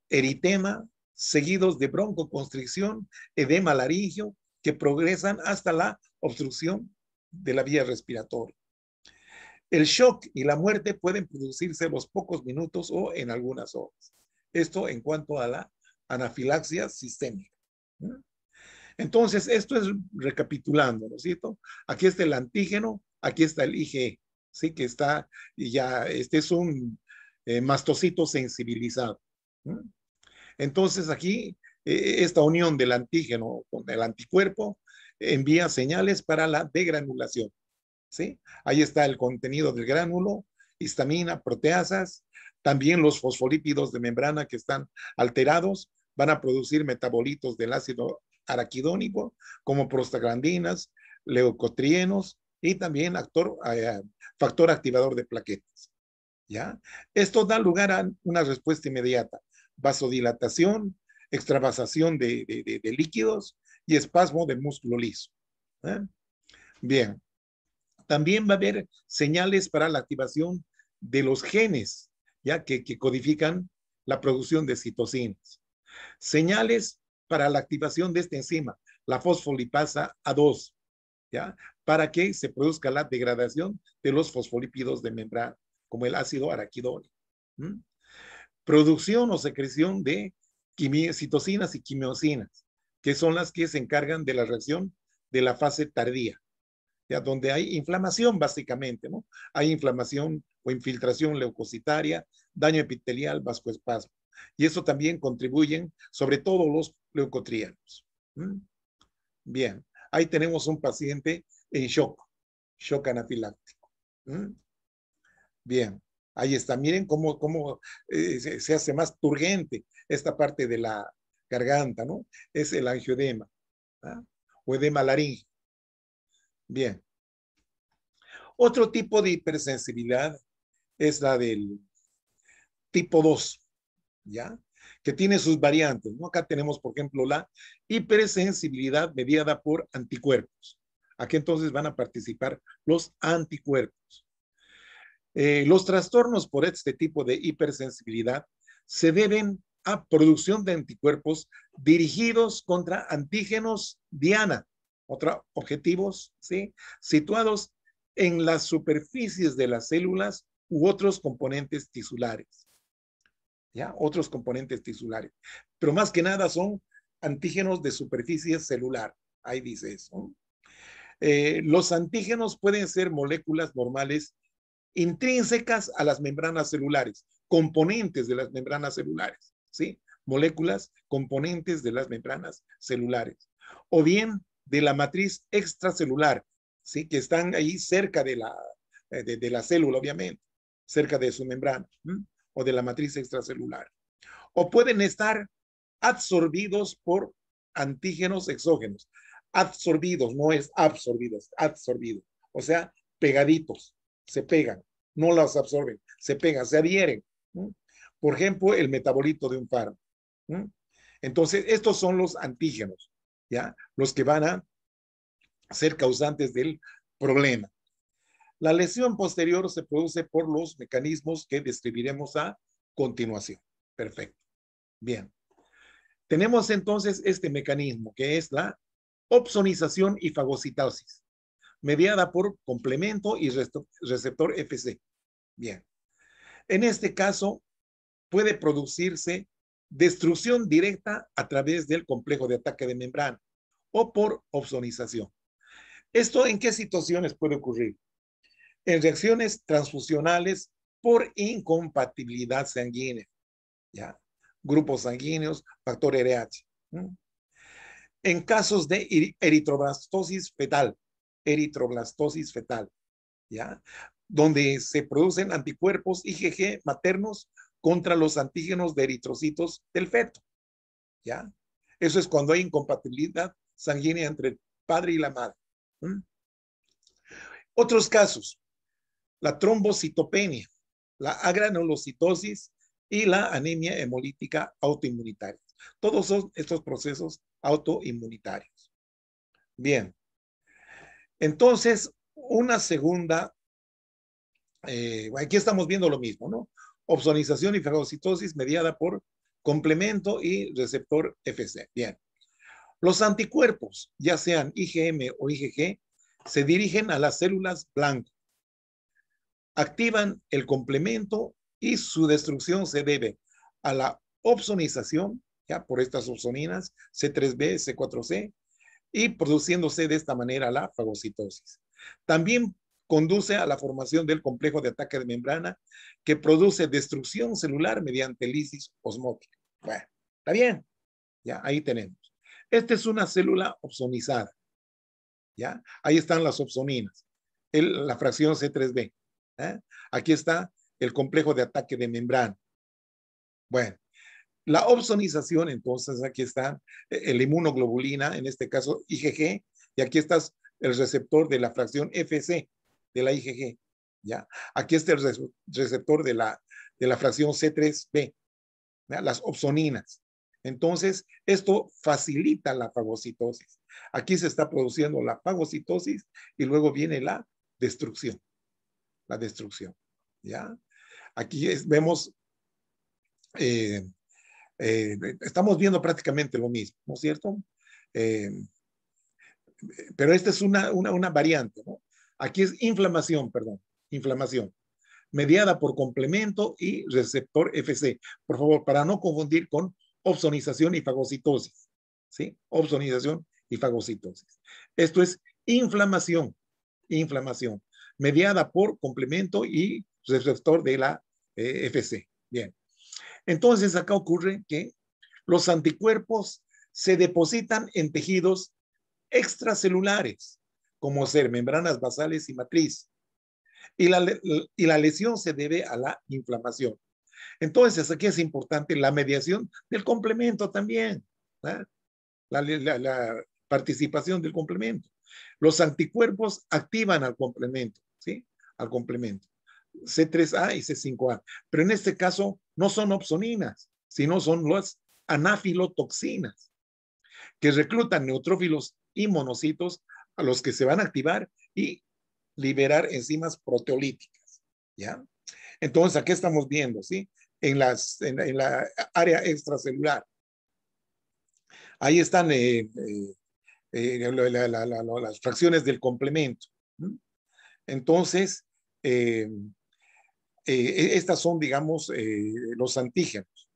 eritema, seguidos de broncoconstricción, edema laringio, que progresan hasta la obstrucción de la vía respiratoria. El shock y la muerte pueden producirse en los pocos minutos o en algunas horas. Esto en cuanto a la anafilaxia sistémica. Entonces, esto es recapitulando, ¿no es cierto? Aquí está el antígeno, aquí está el IgE, ¿sí? Que está, ya, este es un mastocito sensibilizado. Entonces, aquí, esta unión del antígeno con el anticuerpo envía señales para la degranulación, ¿sí? Ahí está el contenido del gránulo, histamina, proteasas, también los fosfolípidos de membrana que están alterados van a producir metabolitos del ácido araquidónico como prostaglandinas, leucotrienos y también factor activador de plaquetas. ¿Ya? Esto da lugar a una respuesta inmediata, vasodilatación, extravasación de líquidos y espasmo del músculo liso. ¿Eh? Bien, también va a haber señales para la activación de los genes, ya que codifican la producción de citocinas. Señales para la activación de esta enzima, la fosfolipasa A2, ¿ya? Para que se produzca la degradación de los fosfolípidos de membrana, como el ácido araquidónico. Producción o secreción de citocinas y quimiosinas, que son las que se encargan de la reacción de la fase tardía, ¿ya? Donde hay inflamación básicamente, ¿no? Hay inflamación o infiltración leucocitaria, daño epitelial, vasoespasmo. Y eso también contribuyen sobre todo los leucotrienos. Bien, ahí tenemos un paciente en shock anafiláctico. Bien, ahí está. Miren cómo se hace más turgente esta parte de la garganta, ¿no? Es el angioedema, ¿ah? O edema laríngeo. Bien. Otro tipo de hipersensibilidad es la del tipo 2, ¿ya? Que tiene sus variantes, ¿no? Acá tenemos, por ejemplo, la hipersensibilidad mediada por anticuerpos. Aquí entonces van a participar los anticuerpos. Los trastornos por este tipo de hipersensibilidad se deben a producción de anticuerpos dirigidos contra antígenos diana, otros objetivos, ¿sí? Situados en las superficies de las células u otros componentes tisulares. ¿Ya? Otros componentes tisulares. Pero más que nada son antígenos de superficie celular. Ahí dice eso. Los antígenos pueden ser moléculas normales intrínsecas a las membranas celulares, componentes de las membranas celulares, ¿sí? Moléculas componentes de las membranas celulares. O bien de la matriz extracelular, ¿sí? Que están ahí cerca de la célula, obviamente, cerca de su membrana, o de la matriz extracelular. O pueden estar absorbidos por antígenos exógenos. Absorbidos, no es absorbidos, absorbidos. O sea, pegaditos, se pegan, no las absorben, se pegan, se adhieren. Por ejemplo, el metabolito de un fármaco. ¿Mm? Entonces, estos son los antígenos, ¿ya? Los que van a ser causantes del problema. La lesión posterior se produce por los mecanismos que describiremos a continuación. Perfecto. Bien. Tenemos entonces este mecanismo que es la opsonización y fagocitosis, mediada por complemento y receptor FC. Bien. En este caso, puede producirse destrucción directa a través del complejo de ataque de membrana o por opsonización. ¿Esto en qué situaciones puede ocurrir? En reacciones transfusionales por incompatibilidad sanguínea, ¿ya? Grupos sanguíneos, factor RH. En casos de eritroblastosis fetal, ¿ya? Donde se producen anticuerpos IgG maternos contra los antígenos de eritrocitos del feto, ¿ya? Eso es cuando hay incompatibilidad sanguínea entre el padre y la madre. Otros casos, la trombocitopenia, la agranulocitosis y la anemia hemolítica autoinmunitaria. Todos son estos procesos autoinmunitarios. Bien, entonces, una segunda, aquí estamos viendo lo mismo, ¿no? Opsonización y fagocitosis mediada por complemento y receptor FC. Bien. Los anticuerpos, ya sean IgM o IgG, se dirigen a las células blanco, activan el complemento y su destrucción se debe a la opsonización, ya por estas opsoninas, C3b, C4c, y produciéndose de esta manera la fagocitosis. También conduce a la formación del complejo de ataque de membrana que produce destrucción celular mediante lisis osmótica. Bueno, está bien, ya ahí tenemos. Esta es una célula opsonizada, ¿ya? Ahí están las opsoninas, la fracción C3b. ¿Eh? Aquí está el complejo de ataque de membrana. Bueno, la opsonización, entonces aquí está la inmunoglobulina, en este caso IgG, y aquí está el receptor de la fracción FC de la IgG. ¿Ya? Aquí está el receptor de la fracción C3b, ¿ya? Las opsoninas. Entonces, esto facilita la fagocitosis. Aquí se está produciendo la fagocitosis y luego viene la destrucción. La destrucción. ¿Ya? Aquí vemos, estamos viendo prácticamente lo mismo, ¿no es cierto? Eh, pero esta es una variante, ¿no? Aquí es inflamación, perdón, inflamación, mediada por complemento y receptor FC. Por favor, para no confundir con opsonización y fagocitosis, ¿sí? Opsonización y fagocitosis. Esto es inflamación, inflamación, mediada por complemento y receptor de la FC. Bien. Entonces, acá ocurre que los anticuerpos se depositan en tejidos extracelulares, como ser membranas basales y matriz, y la lesión se debe a la inflamación. Entonces, aquí es importante la mediación del complemento también, ¿eh? la participación del complemento. Los anticuerpos activan al complemento, ¿sí? Al complemento. C3A y C5A. Pero en este caso no son opsoninas, sino son las anafilotoxinas, que reclutan neutrófilos y monocitos a los que se van a activar y liberar enzimas proteolíticas. ¿Ya? Entonces, aquí estamos viendo, ¿sí? En la área extracelular. Ahí están las fracciones del complemento. Entonces, estas son, digamos, los antígenos.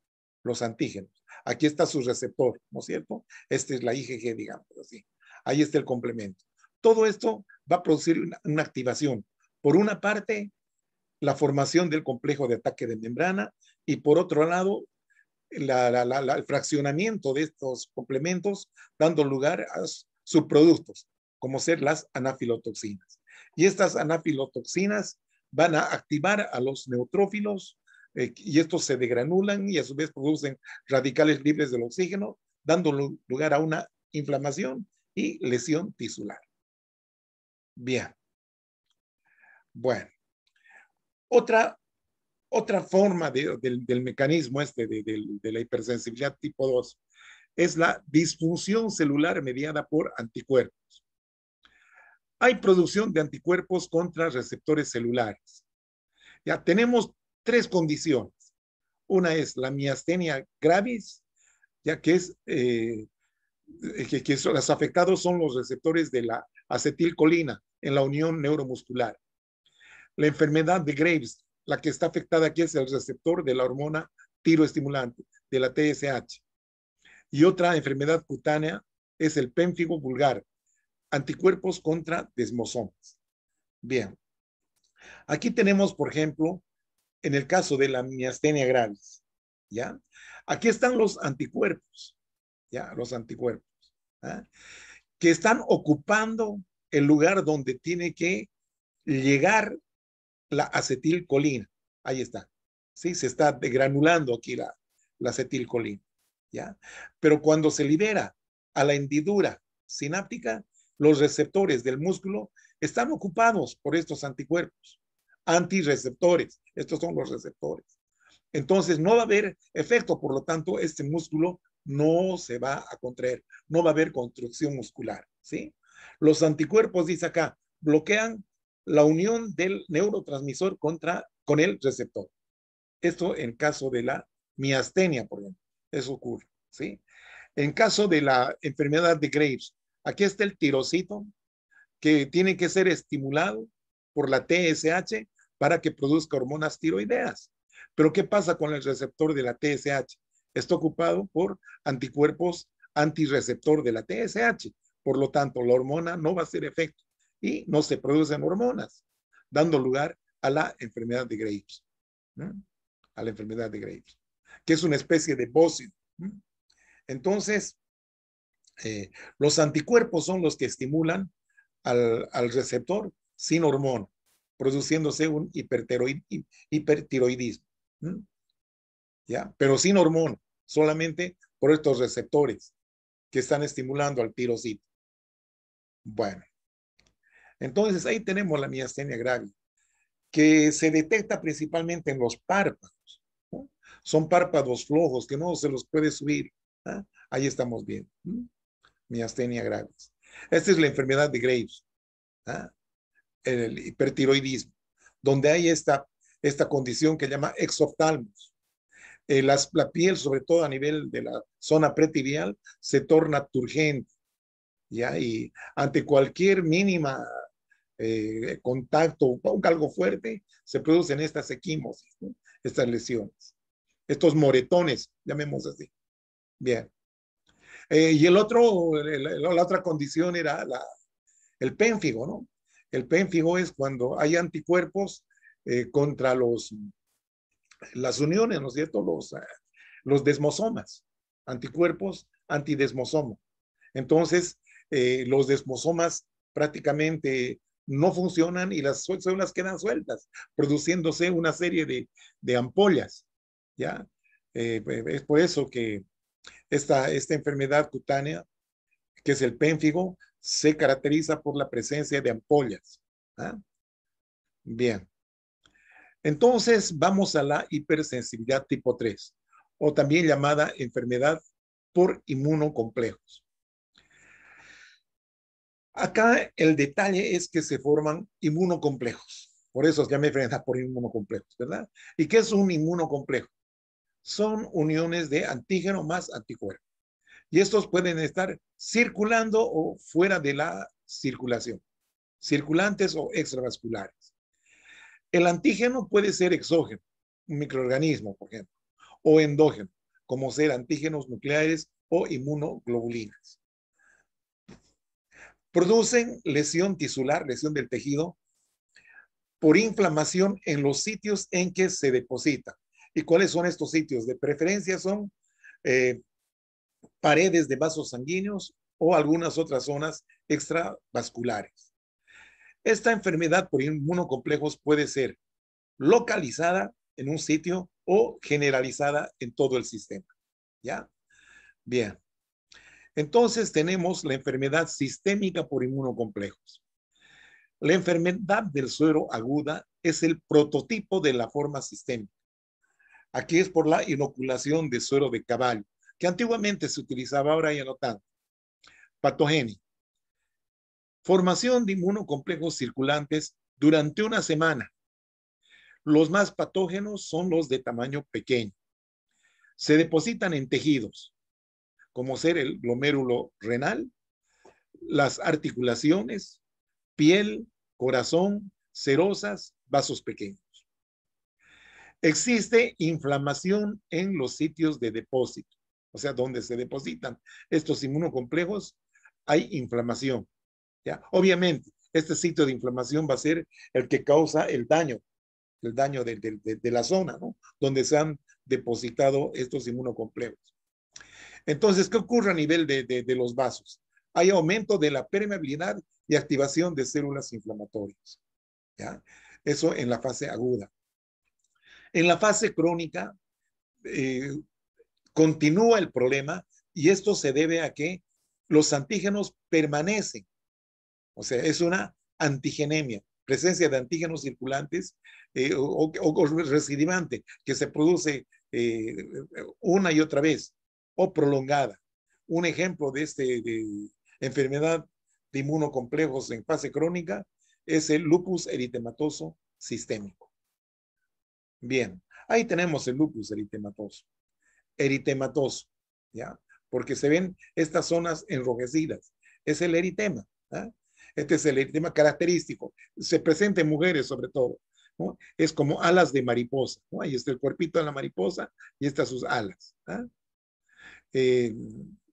Los antígenos. Aquí está su receptor, ¿no es cierto? Esta es la IgG, digamos así. Ahí está el complemento. Todo esto va a producir una activación. Por una parte, la formación del complejo de ataque de membrana y por otro lado, el fraccionamiento de estos complementos, dando lugar a subproductos, como ser las anafilotoxinas. Y estas anafilotoxinas van a activar a los neutrófilos y estos se degranulan y a su vez producen radicales libres del oxígeno, dando lugar a una inflamación y lesión tisular. Bien. Bueno. Otra forma del mecanismo de la hipersensibilidad tipo 2 es la disfunción celular mediada por anticuerpos. Hay producción de anticuerpos contra receptores celulares. Ya tenemos tres condiciones. Una es la miastenia gravis, ya que los afectados son los receptores de la acetilcolina en la unión neuromuscular. La enfermedad de Graves, la que está afectada aquí es el receptor de la hormona tiroestimulante, de la TSH. Y otra enfermedad cutánea es el pénfigo vulgar, anticuerpos contra desmosomas. Bien, aquí tenemos, por ejemplo, en el caso de la miastenia gravis, ¿ya? Aquí están los anticuerpos, ¿ya? Los anticuerpos, ¿ah? Que están ocupando el lugar donde tiene que llegar la acetilcolina. Ahí está. Sí, se está degranulando aquí la acetilcolina, ¿ya? Pero cuando se libera a la hendidura sináptica, los receptores del músculo están ocupados por estos anticuerpos, antirreceptores. Estos son los receptores. Entonces no va a haber efecto, por lo tanto, este músculo no se va a contraer, no va a haber construcción muscular, ¿sí? Los anticuerpos, dice acá, bloquean la unión del neurotransmisor con el receptor. Esto en caso de la miastenia, por ejemplo, eso ocurre, ¿sí? En caso de la enfermedad de Graves, aquí está el tirocito que tiene que ser estimulado por la TSH para que produzca hormonas tiroideas. Pero ¿qué pasa con el receptor de la TSH? Está ocupado por anticuerpos antirreceptor de la TSH. Por lo tanto, la hormona no va a hacer efecto y no se producen hormonas, dando lugar a la enfermedad de Graves. ¿No? A la enfermedad de Graves, que es una especie de bócido. Entonces, los anticuerpos son los que estimulan al receptor sin hormona, produciéndose un hipertiroidismo. ¿Ya? Pero sin hormona, solamente por estos receptores que están estimulando al tirocito. Bueno, entonces ahí tenemos la miastenia gravis, que se detecta principalmente en los párpados, ¿no? Son párpados flojos que no se los puede subir. ¿Ah? Ahí estamos bien. Miastenia gravis. Esta es la enfermedad de Graves, ¿ah? El hipertiroidismo, donde hay esta condición que llama exoftalmos. La piel, sobre todo a nivel de la zona pretibial, se torna turgente, ¿ya? Y ante cualquier mínima contacto o algo fuerte, se producen estas equimosis, ¿no? Estas lesiones, estos moretones, llamemos así. Bien. Y la otra condición era el pénfigo, ¿no? El pénfigo es cuando hay anticuerpos contra las uniones, ¿no es cierto? Los desmosomas, anticuerpos antidesmosoma. Entonces, los desmosomas prácticamente no funcionan y las células quedan sueltas, produciéndose una serie de ampollas, ¿ya? Es por eso que esta enfermedad cutánea, que es el pénfigo, se caracteriza por la presencia de ampollas. ¿Ah? Bien. Entonces, vamos a la hipersensibilidad tipo 3, o también llamada enfermedad por inmunocomplejos. Acá el detalle es que se forman inmunocomplejos. Por eso se llama enfermedad por inmunocomplejos, ¿verdad? ¿Y qué es un inmunocomplejo? Son uniones de antígeno más anticuerpo. Y estos pueden estar circulando o fuera de la circulación, circulantes o extravasculares. El antígeno puede ser exógeno, un microorganismo, por ejemplo, o endógeno, como ser antígenos nucleares o inmunoglobulinas. Producen lesión tisular, lesión del tejido, por inflamación en los sitios en que se deposita. ¿Y cuáles son estos sitios? De preferencia son paredes de vasos sanguíneos o algunas otras zonas extravasculares. Esta enfermedad por inmunocomplejos puede ser localizada en un sitio o generalizada en todo el sistema. ¿Ya? Bien. Entonces tenemos la enfermedad sistémica por inmunocomplejos. La enfermedad del suero aguda es el prototipo de la forma sistémica. Aquí es por la inoculación de suero de caballo, que antiguamente se utilizaba, ahora ya no tanto. Patogénico. Formación de inmunocomplejos circulantes durante una semana. Los más patógenos son los de tamaño pequeño. Se depositan en tejidos, como ser el glomérulo renal, las articulaciones, piel, corazón, serosas, vasos pequeños. Existe inflamación en los sitios de depósito, o sea, donde se depositan estos inmunocomplejos, hay inflamación. ¿Ya? Obviamente, este sitio de inflamación va a ser el que causa el daño de la zona, ¿no? Donde se han depositado estos inmunocomplejos. Entonces, ¿qué ocurre a nivel de los vasos? Hay aumento de la permeabilidad y activación de células inflamatorias. ¿Ya? Eso en la fase aguda. En la fase crónica, continúa el problema y esto se debe a que los antígenos permanecen. O sea, es una antigenemia, presencia de antígenos circulantes o recidivante que se produce una y otra vez o prolongada. Un ejemplo de enfermedad de inmunocomplejos en fase crónica es el lupus eritematoso sistémico. Bien, ahí tenemos el lupus eritematoso, ¿ya? Porque se ven estas zonas enrojecidas. Es el eritema, ¿eh? Este es el eritema característico. Se presenta en mujeres sobre todo, ¿no? Es como alas de mariposa, ¿no? Ahí está el cuerpito de la mariposa y estas sus alas. ¿Eh? Eh,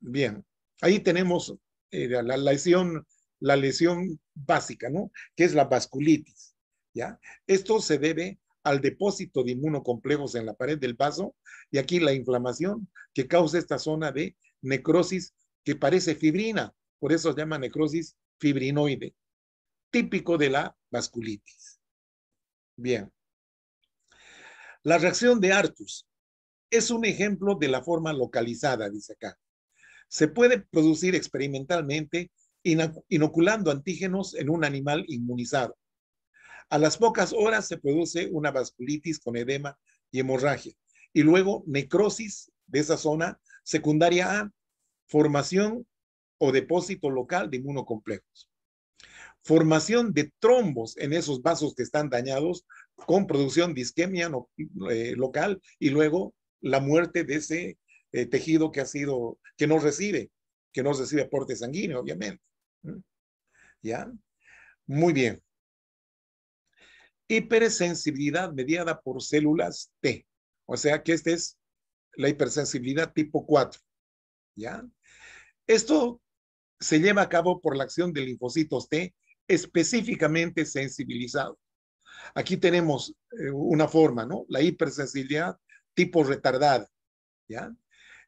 bien, ahí tenemos la lesión básica, ¿no? Que es la vasculitis, ¿ya? Esto se debe al depósito de inmunocomplejos en la pared del vaso y aquí la inflamación que causa esta zona de necrosis que parece fibrina, por eso se llama necrosis fibrinoide, típico de la vasculitis. Bien. La reacción de Artus es un ejemplo de la forma localizada, dice acá. Se puede producir experimentalmente inoculando antígenos en un animal inmunizado. A las pocas horas se produce una vasculitis con edema y hemorragia y luego necrosis de esa zona secundaria a formación o depósito local de inmunocomplejos. Formación de trombos en esos vasos que están dañados con producción de isquemia local y luego la muerte de ese tejido que no recibe aporte sanguíneo, obviamente. ¿Ya? Muy bien. Hipersensibilidad mediada por células T. O sea que esta es la hipersensibilidad tipo 4. ¿Ya? Esto se lleva a cabo por la acción de linfocitos T específicamente sensibilizados. Aquí tenemos una forma, ¿no? La hipersensibilidad tipo retardada, ¿ya?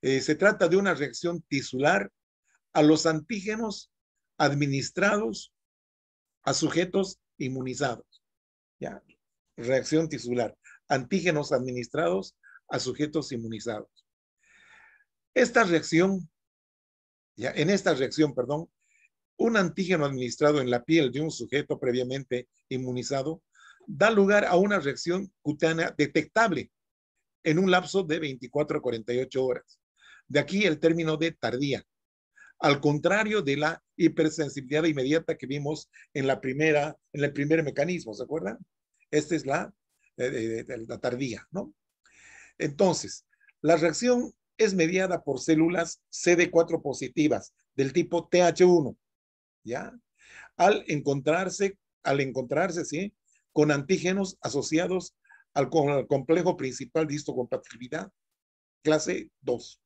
Se trata de una reacción tisular a los antígenos administrados a sujetos inmunizados, ¿ya? Reacción tisular, antígenos administrados a sujetos inmunizados. Esta reacción, ya, en esta reacción, perdón, un antígeno administrado en la piel de un sujeto previamente inmunizado da lugar a una reacción cutánea detectable en un lapso de 24 a 48 horas. De aquí el término de tardía. Al contrario de la hipersensibilidad inmediata que vimos en el primer mecanismo, ¿se acuerdan? Esta es la tardía, ¿no? Entonces, la reacción es mediada por células CD4 positivas del tipo TH1, ¿ya? Al encontrarse, ¿sí? Con antígenos asociados al complejo principal de histocompatibilidad, clase 2.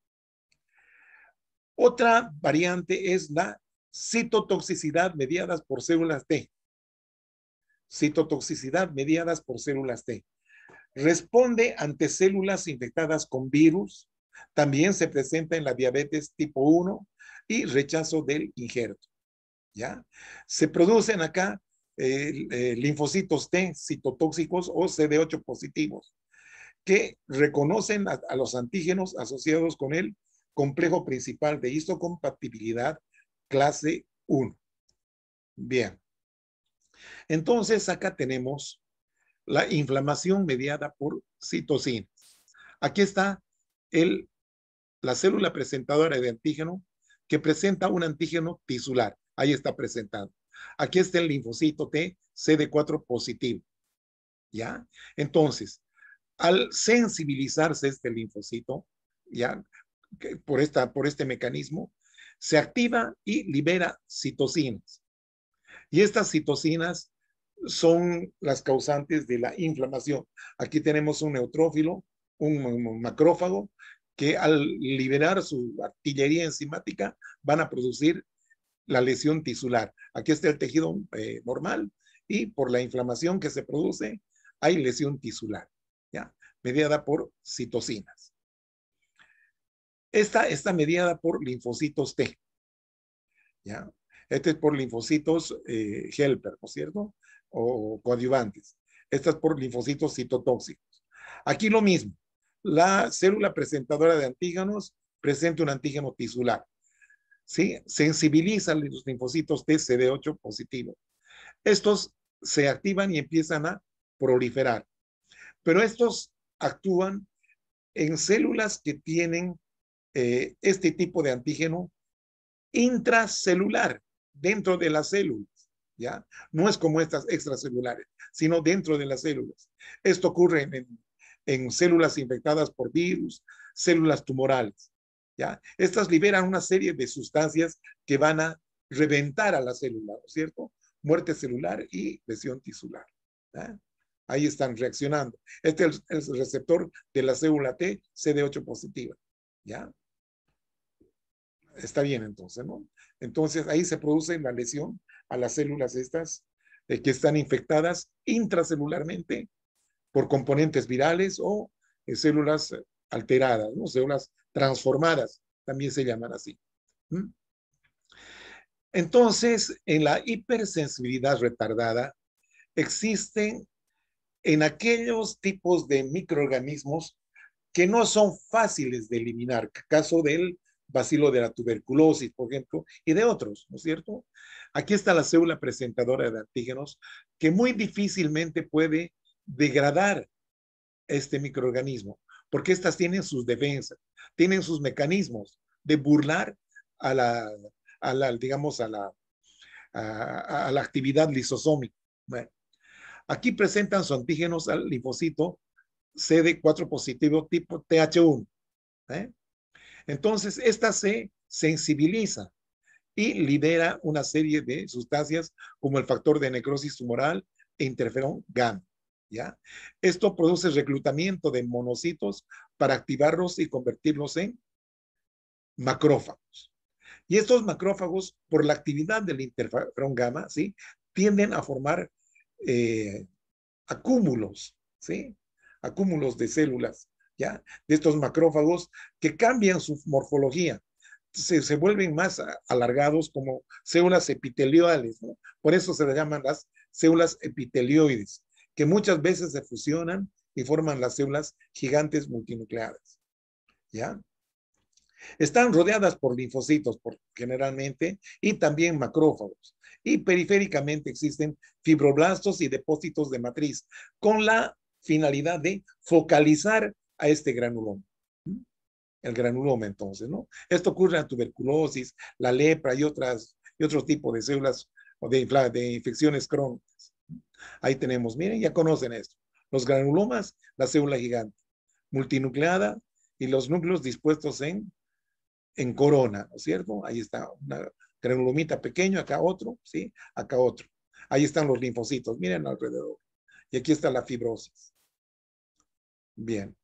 Otra variante es la citotoxicidad mediadas por células T. Citotoxicidad mediadas por células T. Responde ante células infectadas con virus. También se presenta en la diabetes tipo 1 y rechazo del injerto. ¿Ya? Se producen acá linfocitos T citotóxicos o CD8 positivos que reconocen a los antígenos asociados con el complejo principal de histocompatibilidad clase 1. Bien. Entonces acá tenemos la inflamación mediada por citocinas. Aquí está la célula presentadora de antígeno que presenta un antígeno tisular. Ahí está presentado. Aquí está el linfocito T, CD4 positivo. ¿Ya? Entonces, al sensibilizarse este linfocito, ¿ya? Por este mecanismo, se activa y libera citocinas. Y estas citocinas son las causantes de la inflamación. Aquí tenemos un neutrófilo, un macrófago, que al liberar su artillería enzimática van a producir la lesión tisular. Aquí está el tejido normal y por la inflamación que se produce hay lesión tisular, ¿ya? Mediada por citocinas. Esta está mediada por linfocitos T, ¿ya? Este es por linfocitos helper, ¿no es cierto? O coadyuvantes. Esta es por linfocitos citotóxicos. Aquí lo mismo. La célula presentadora de antígenos presenta un antígeno tisular. ¿Sí? Sensibiliza los linfocitos T CD8 positivo. Estos se activan y empiezan a proliferar. Pero estos actúan en células que tienen este tipo de antígeno intracelular, dentro de las células, ¿ya? No es como estas extracelulares, sino dentro de las células. Esto ocurre en células infectadas por virus, células tumorales, ¿ya? Estas liberan una serie de sustancias que van a reventar a la célula, ¿no es cierto? Muerte celular y lesión tisular, ¿ya? Ahí están reaccionando. Este es el receptor de la célula T, CD8 positiva, ¿ya? Está bien entonces, ¿no? Entonces ahí se produce la lesión a las células estas que están infectadas intracelularmente por componentes virales o células alteradas, ¿no? Células transformadas, también se llaman así. ¿Mm? Entonces, en la hipersensibilidad retardada existen en aquellos tipos de microorganismos que no son fáciles de eliminar, caso del bacilo de la tuberculosis, por ejemplo, y de otros, ¿no es cierto? Aquí está la célula presentadora de antígenos que muy difícilmente puede degradar este microorganismo, porque estas tienen sus defensas, tienen sus mecanismos de burlar a digamos, a la actividad lisosómica. Bueno, aquí presentan sus antígenos al linfocito CD4 positivo tipo TH1. ¿Eh? Entonces, esta se sensibiliza y libera una serie de sustancias como el factor de necrosis tumoral e interferón gamma. ¿Ya? Esto produce reclutamiento de monocitos para activarlos y convertirlos en macrófagos. Y estos macrófagos, por la actividad del interferón gamma, ¿sí? Tienden a formar eh, acúmulos, ¿sí? Acúmulos de células, ¿ya? De estos macrófagos que cambian su morfología. Se vuelven más alargados como células epiteliales, ¿no? Por eso se les llaman las células epitelioides, que muchas veces se fusionan y forman las células gigantes multinucleadas, ¿ya? Están rodeadas por linfocitos, generalmente, y también macrófagos. Y periféricamente existen fibroblastos y depósitos de matriz, con la finalidad de focalizar a este granuloma. El granuloma, entonces, ¿no? Esto ocurre en la tuberculosis, la lepra y otros tipos de células o de infecciones crónicas. Ahí tenemos, miren, ya conocen esto. Los granulomas, la célula gigante, multinucleada y los núcleos dispuestos en corona, ¿no es cierto? Ahí está una granulomita pequeño, acá otro, ¿sí? Acá otro. Ahí están los linfocitos, miren alrededor. Y aquí está la fibrosis. Bien.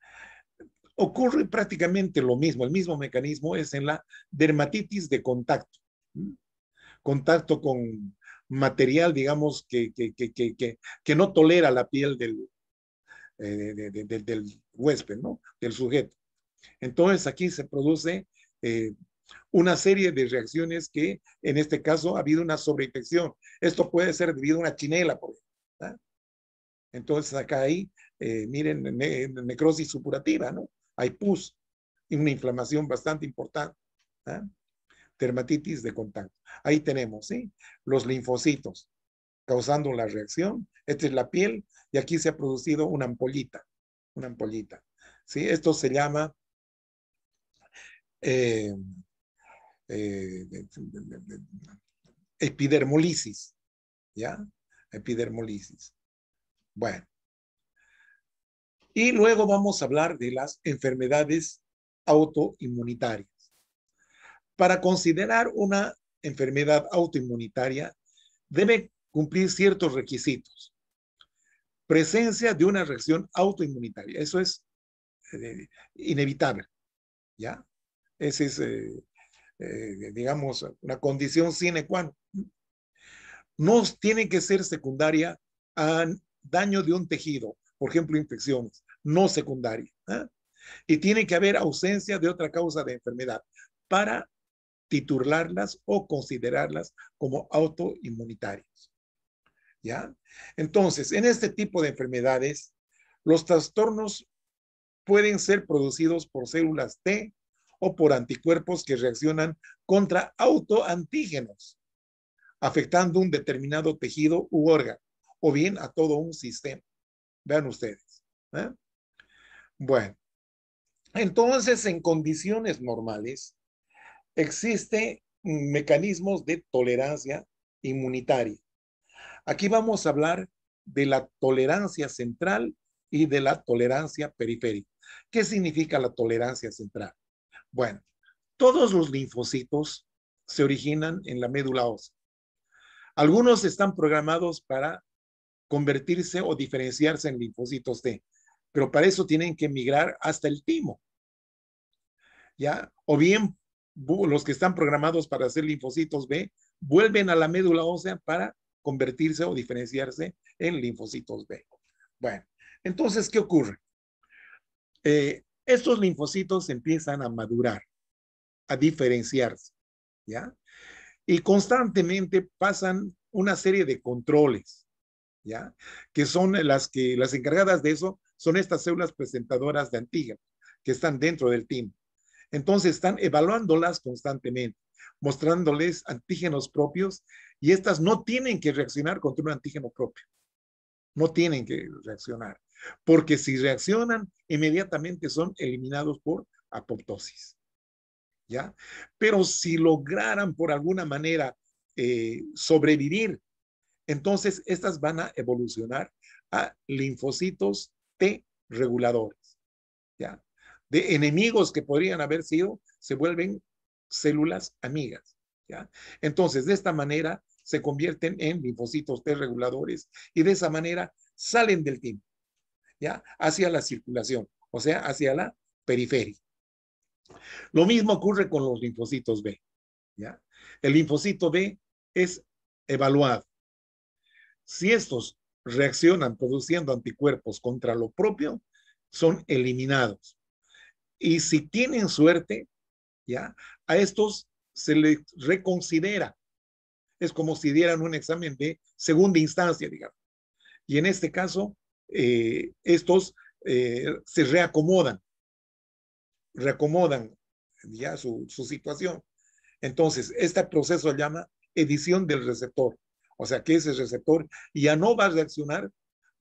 Ocurre prácticamente lo mismo, el mismo mecanismo es en la dermatitis de contacto. ¿Mm? Contacto con material, digamos, que no tolera la piel del huésped, ¿no? Del sujeto. Entonces aquí se produce una serie de reacciones que en este caso ha habido una sobreinfección. Esto puede ser debido a una chinela, por ejemplo. ¿Ah? Entonces acá hay, miren, necrosis supurativa, ¿no? Hay pus y una inflamación bastante importante. ¿Ah? Dermatitis de contacto. Ahí tenemos, ¿sí? Los linfocitos causando la reacción. Esta es la piel y aquí se ha producido una ampollita, ¿sí? Esto se llama eh, eh, epidermolisis, ¿ya? Epidermolisis. Bueno, y luego vamos a hablar de las enfermedades autoinmunitarias. Para considerar una enfermedad autoinmunitaria, debe cumplir ciertos requisitos. Presencia de una reacción autoinmunitaria, eso es inevitable, ¿ya? Esa es, digamos, una condición sine qua non. No tiene que ser secundaria a daño de un tejido, por ejemplo, infecciones, no secundaria. ¿Eh? Y tiene que haber ausencia de otra causa de enfermedad para titularlas o considerarlas como autoinmunitarias. ¿Ya? Entonces, en este tipo de enfermedades, los trastornos pueden ser producidos por células T o por anticuerpos que reaccionan contra autoantígenos, afectando un determinado tejido u órgano, o bien a todo un sistema. Vean ustedes. ¿Eh? Bueno, entonces en condiciones normales existen mecanismos de tolerancia inmunitaria. Aquí vamos a hablar de la tolerancia central y de la tolerancia periférica. ¿Qué significa la tolerancia central? Bueno, todos los linfocitos se originan en la médula ósea. Algunos están programados para convertirse o diferenciarse en linfocitos T, pero para eso tienen que migrar hasta el timo, ¿ya? O bien los que están programados para ser linfocitos B vuelven a la médula ósea para convertirse o diferenciarse en linfocitos B. Bueno, entonces, ¿qué ocurre? Estos linfocitos empiezan a madurar, a diferenciarse, ¿ya? Y constantemente pasan una serie de controles, ¿ya? Que son las encargadas de eso, son estas células presentadoras de antígenos que están dentro del timo. Entonces están evaluándolas constantemente, mostrándoles antígenos propios y estas no tienen que reaccionar contra un antígeno propio. No tienen que reaccionar, porque si reaccionan, inmediatamente son eliminados por apoptosis, ¿ya? Pero si lograran por alguna manera sobrevivir, entonces estas van a evolucionar a linfocitos T reguladores, ¿ya? De enemigos que podrían haber sido, se vuelven células amigas, ¿ya? Entonces, de esta manera se convierten en linfocitos T reguladores y de esa manera salen del timo, ¿ya? Hacia la circulación, o sea, hacia la periferia. Lo mismo ocurre con los linfocitos B, ¿ya? El linfocito B es evaluado. Si estos reaccionan produciendo anticuerpos contra lo propio, son eliminados. Y si tienen suerte, ¿ya? A estos se les reconsidera. Es como si dieran un examen de segunda instancia, digamos. Y en este caso, estos se reacomodan ya su situación. Entonces, este proceso se llama edición del receptor. O sea, que ese receptor ya no va a reaccionar,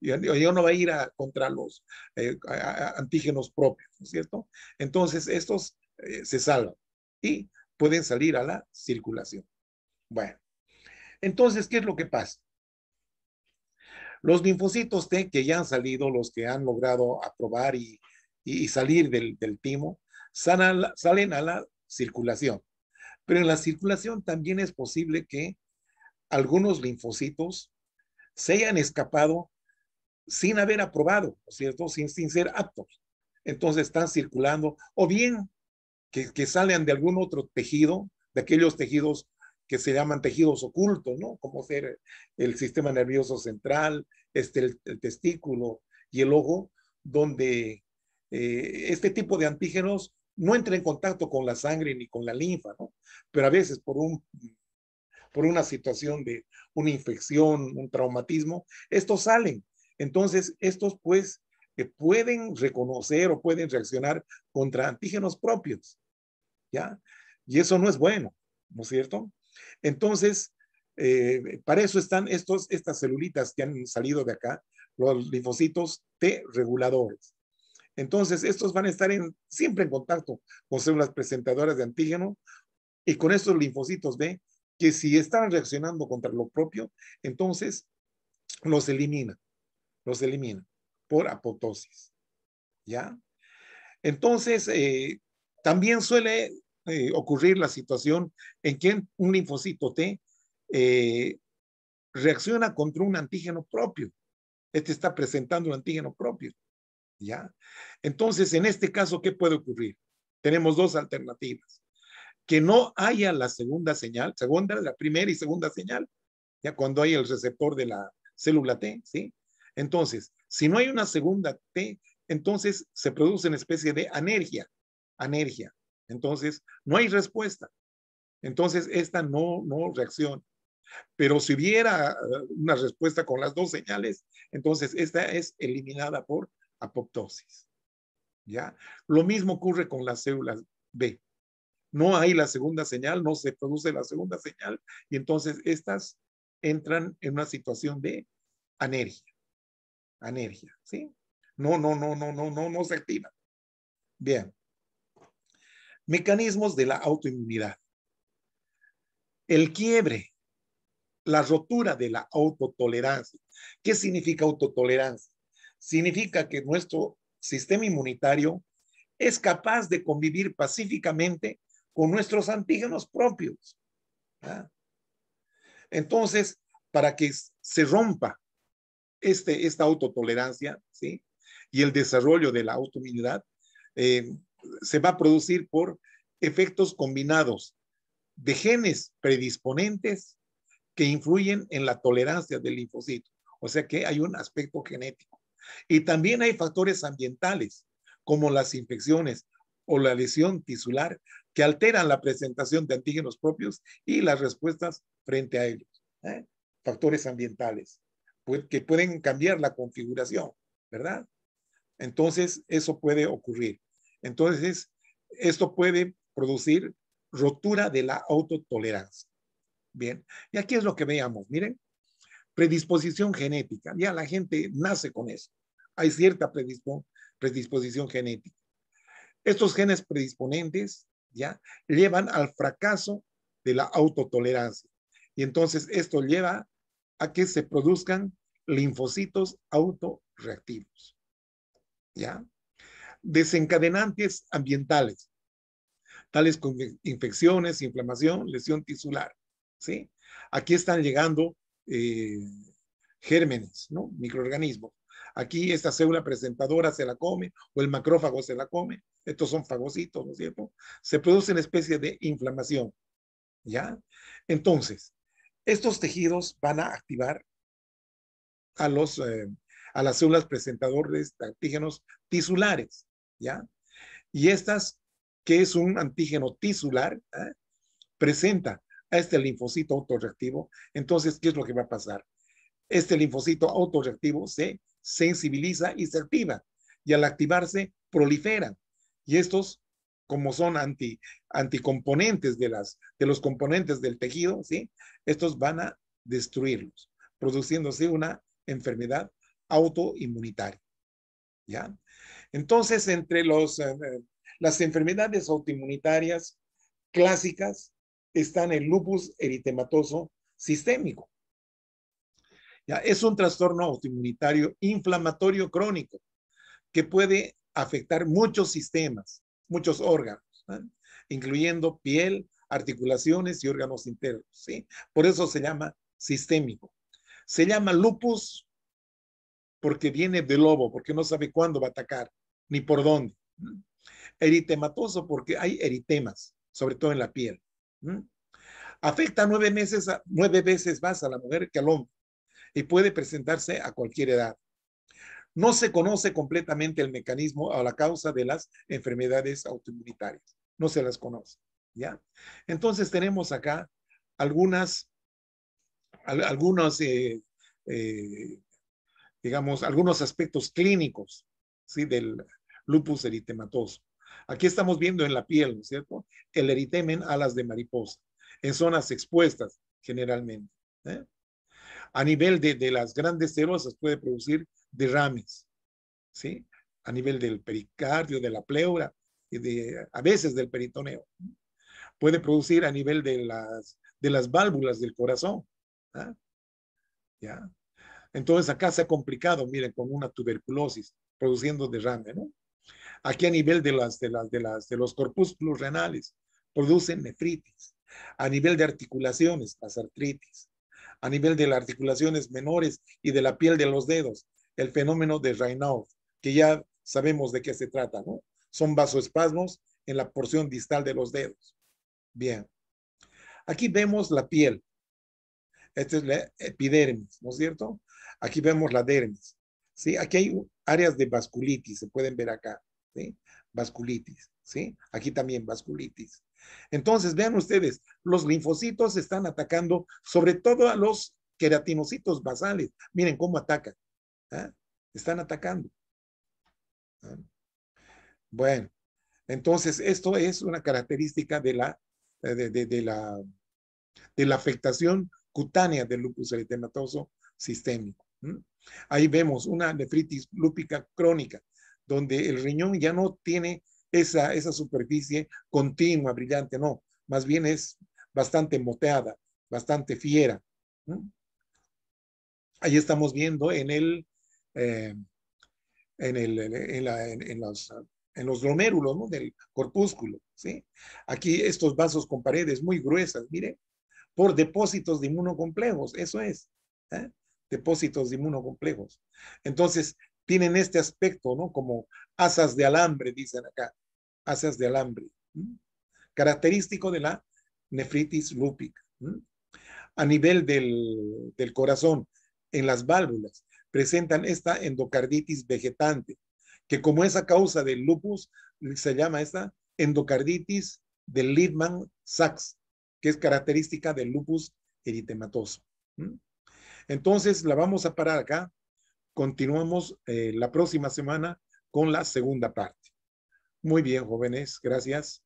ya no va a ir contra los antígenos propios, ¿no es cierto? Entonces, estos se salvan y pueden salir a la circulación. Bueno, entonces, ¿qué es lo que pasa? Los linfocitos T que ya han salido, los que han logrado aprobar y salir del timo, salen a la circulación. Pero en la circulación también es posible que algunos linfocitos se hayan escapado sin haber aprobado, ¿no es cierto? Sin ser aptos. Entonces están circulando, o bien que salen de algún otro tejido, de aquellos tejidos que se llaman tejidos ocultos, ¿no? Como ser el sistema nervioso central, el testículo y el ojo, donde este tipo de antígenos no entra en contacto con la sangre ni con la linfa, ¿no? Pero a veces por una situación de una infección, un traumatismo, estos salen. Entonces, estos pues pueden reconocer o pueden reaccionar contra antígenos propios, ¿ya? Y eso no es bueno, ¿no es cierto? Entonces, para eso están estas celulitas que han salido de acá, los linfocitos T reguladores. Entonces, estos van a estar siempre en contacto con células presentadoras de antígeno y con estos linfocitos B, que si están reaccionando contra lo propio, entonces los elimina por apoptosis, ¿ya? Entonces, también suele ocurrir la situación en que un linfocito T reacciona contra un antígeno propio. Este está presentando un antígeno propio, ¿ya? Entonces, en este caso, ¿qué puede ocurrir? Tenemos dos alternativas. Que no haya la segunda señal, la primera y segunda señal, ya cuando hay el receptor de la célula T, ¿sí? Entonces, si no hay una segunda T, entonces se produce una especie de anergia. Entonces, no hay respuesta. Entonces, esta no reacciona. Pero si hubiera una respuesta con las dos señales, entonces esta es eliminada por apoptosis, ¿ya? Lo mismo ocurre con las células B. No hay la segunda señal, no se produce la segunda señal, y entonces estas entran en una situación de anergia, ¿sí? No se activa. Bien. Mecanismos de la autoinmunidad. El quiebre, la rotura de la autotolerancia. ¿Qué significa autotolerancia? Significa que nuestro sistema inmunitario es capaz de convivir pacíficamente con nuestros antígenos propios. ¿Ah? Entonces, para que se rompa esta autotolerancia, ¿sí? Y el desarrollo de la autoinmunidad, se va a producir por efectos combinados de genes predisponentes que influyen en la tolerancia del linfocito. O sea que hay un aspecto genético. Y también hay factores ambientales, como las infecciones o la lesión tisular, que alteran la presentación de antígenos propios y las respuestas frente a ellos. ¿Eh? Factores ambientales que pueden cambiar la configuración, ¿verdad? Entonces, eso puede ocurrir. Entonces, esto puede producir rotura de la autotolerancia. Bien, y aquí es lo que veamos, miren, predisposición genética, ya la gente nace con eso, hay cierta predisposición genética. Estos genes predisponentes, ya, llevan al fracaso de la autotolerancia, y entonces esto lleva a que se produzcan linfocitos autorreactivos, ya. Desencadenantes ambientales, tales como infecciones, inflamación, lesión tisular, ¿sí? Aquí están llegando gérmenes, ¿no? Microorganismos. Aquí esta célula presentadora se la come o el macrófago se la come. Estos son fagocitos, ¿no es cierto? Se produce una especie de inflamación, ¿ya? Entonces, estos tejidos van a activar a, a las células presentadoras de antígenos tisulares, ¿ya? Y estas, que es un antígeno tisular, presenta a este linfocito autorreactivo. Entonces, ¿qué es lo que va a pasar? Este linfocito autorreactivo se sensibiliza y se activa. Y al activarse, proliferan. Y estos, como son anticomponentes de los componentes del tejido, ¿sí? Estos van a destruirlos, produciéndose una enfermedad autoinmunitaria, ¿ya? Entonces, entre las enfermedades autoinmunitarias clásicas están el lupus eritematoso sistémico. ¿Ya? Es un trastorno autoinmunitario inflamatorio crónico que puede afectar muchos sistemas, muchos órganos, ¿eh? Incluyendo piel, articulaciones y órganos internos, ¿sí? Por eso se llama sistémico. Se llama lupus porque viene de lobo, porque no sabe cuándo va a atacar, ni por dónde. Eritematoso porque hay eritemas, sobre todo en la piel. Afecta 9 veces más a la mujer que al hombre y puede presentarse a cualquier edad. No se conoce completamente el mecanismo o la causa de las enfermedades autoinmunitarias. No se las conoce, ¿ya? Entonces tenemos acá algunos, digamos, algunos aspectos clínicos, ¿sí? Del lupus eritematoso. Aquí estamos viendo en la piel, ¿no es cierto? El eritemen alas de mariposa, en zonas expuestas generalmente, ¿eh? A nivel de las grandes cerosas puede producir derrames, ¿sí? a nivel del pericardio, de la pleura, y a veces del peritoneo. Puede producir a nivel de las válvulas del corazón. ¿Ah? ¿Ya? Entonces acá se ha complicado, miren, con una tuberculosis produciendo derrame, ¿no? Aquí a nivel de los corpúsculos renales, producen nefritis. A nivel de articulaciones, las artritis. A nivel de las articulaciones menores y de la piel de los dedos, el fenómeno de Raynaud, que ya sabemos de qué se trata, ¿no? Son vasoespasmos en la porción distal de los dedos. Bien. Aquí vemos la piel. Esta es la epidermis, ¿no es cierto? Aquí vemos la dermis. ¿Sí? Aquí hay áreas de vasculitis, se pueden ver acá. ¿Sí? Vasculitis. ¿Sí? Aquí también vasculitis. Entonces, vean ustedes, los linfocitos están atacando sobre todo a los queratinocitos basales. Miren cómo atacan. ¿Ah? Están atacando. ¿Ah? Bueno, entonces esto es una característica de la afectación cutánea del lupus eritematoso sistémico. Ahí vemos una nefritis lúpica crónica, donde el riñón ya no tiene esa superficie continua, brillante, no, más bien es bastante moteada, bastante fiera. Ahí estamos viendo eh, en los glomérulos, ¿no? Del corpúsculo, ¿sí? Aquí estos vasos con paredes muy gruesas, mire, por depósitos de inmunocomplejos, eso es, ¿eh? Depósitos de inmunocomplejos. Entonces, tienen este aspecto, ¿no? Como asas de alambre, dicen acá, asas de alambre, característico de la nefritis lúpica. A nivel del corazón, en las válvulas, presentan esta endocarditis vegetante, que como es a causa del lupus, se llama esta endocarditis de Liebman-Sachs, que es característica del lupus eritematoso. Entonces, la vamos a parar acá. Continuamos la próxima semana con la segunda parte. Muy bien, jóvenes, gracias.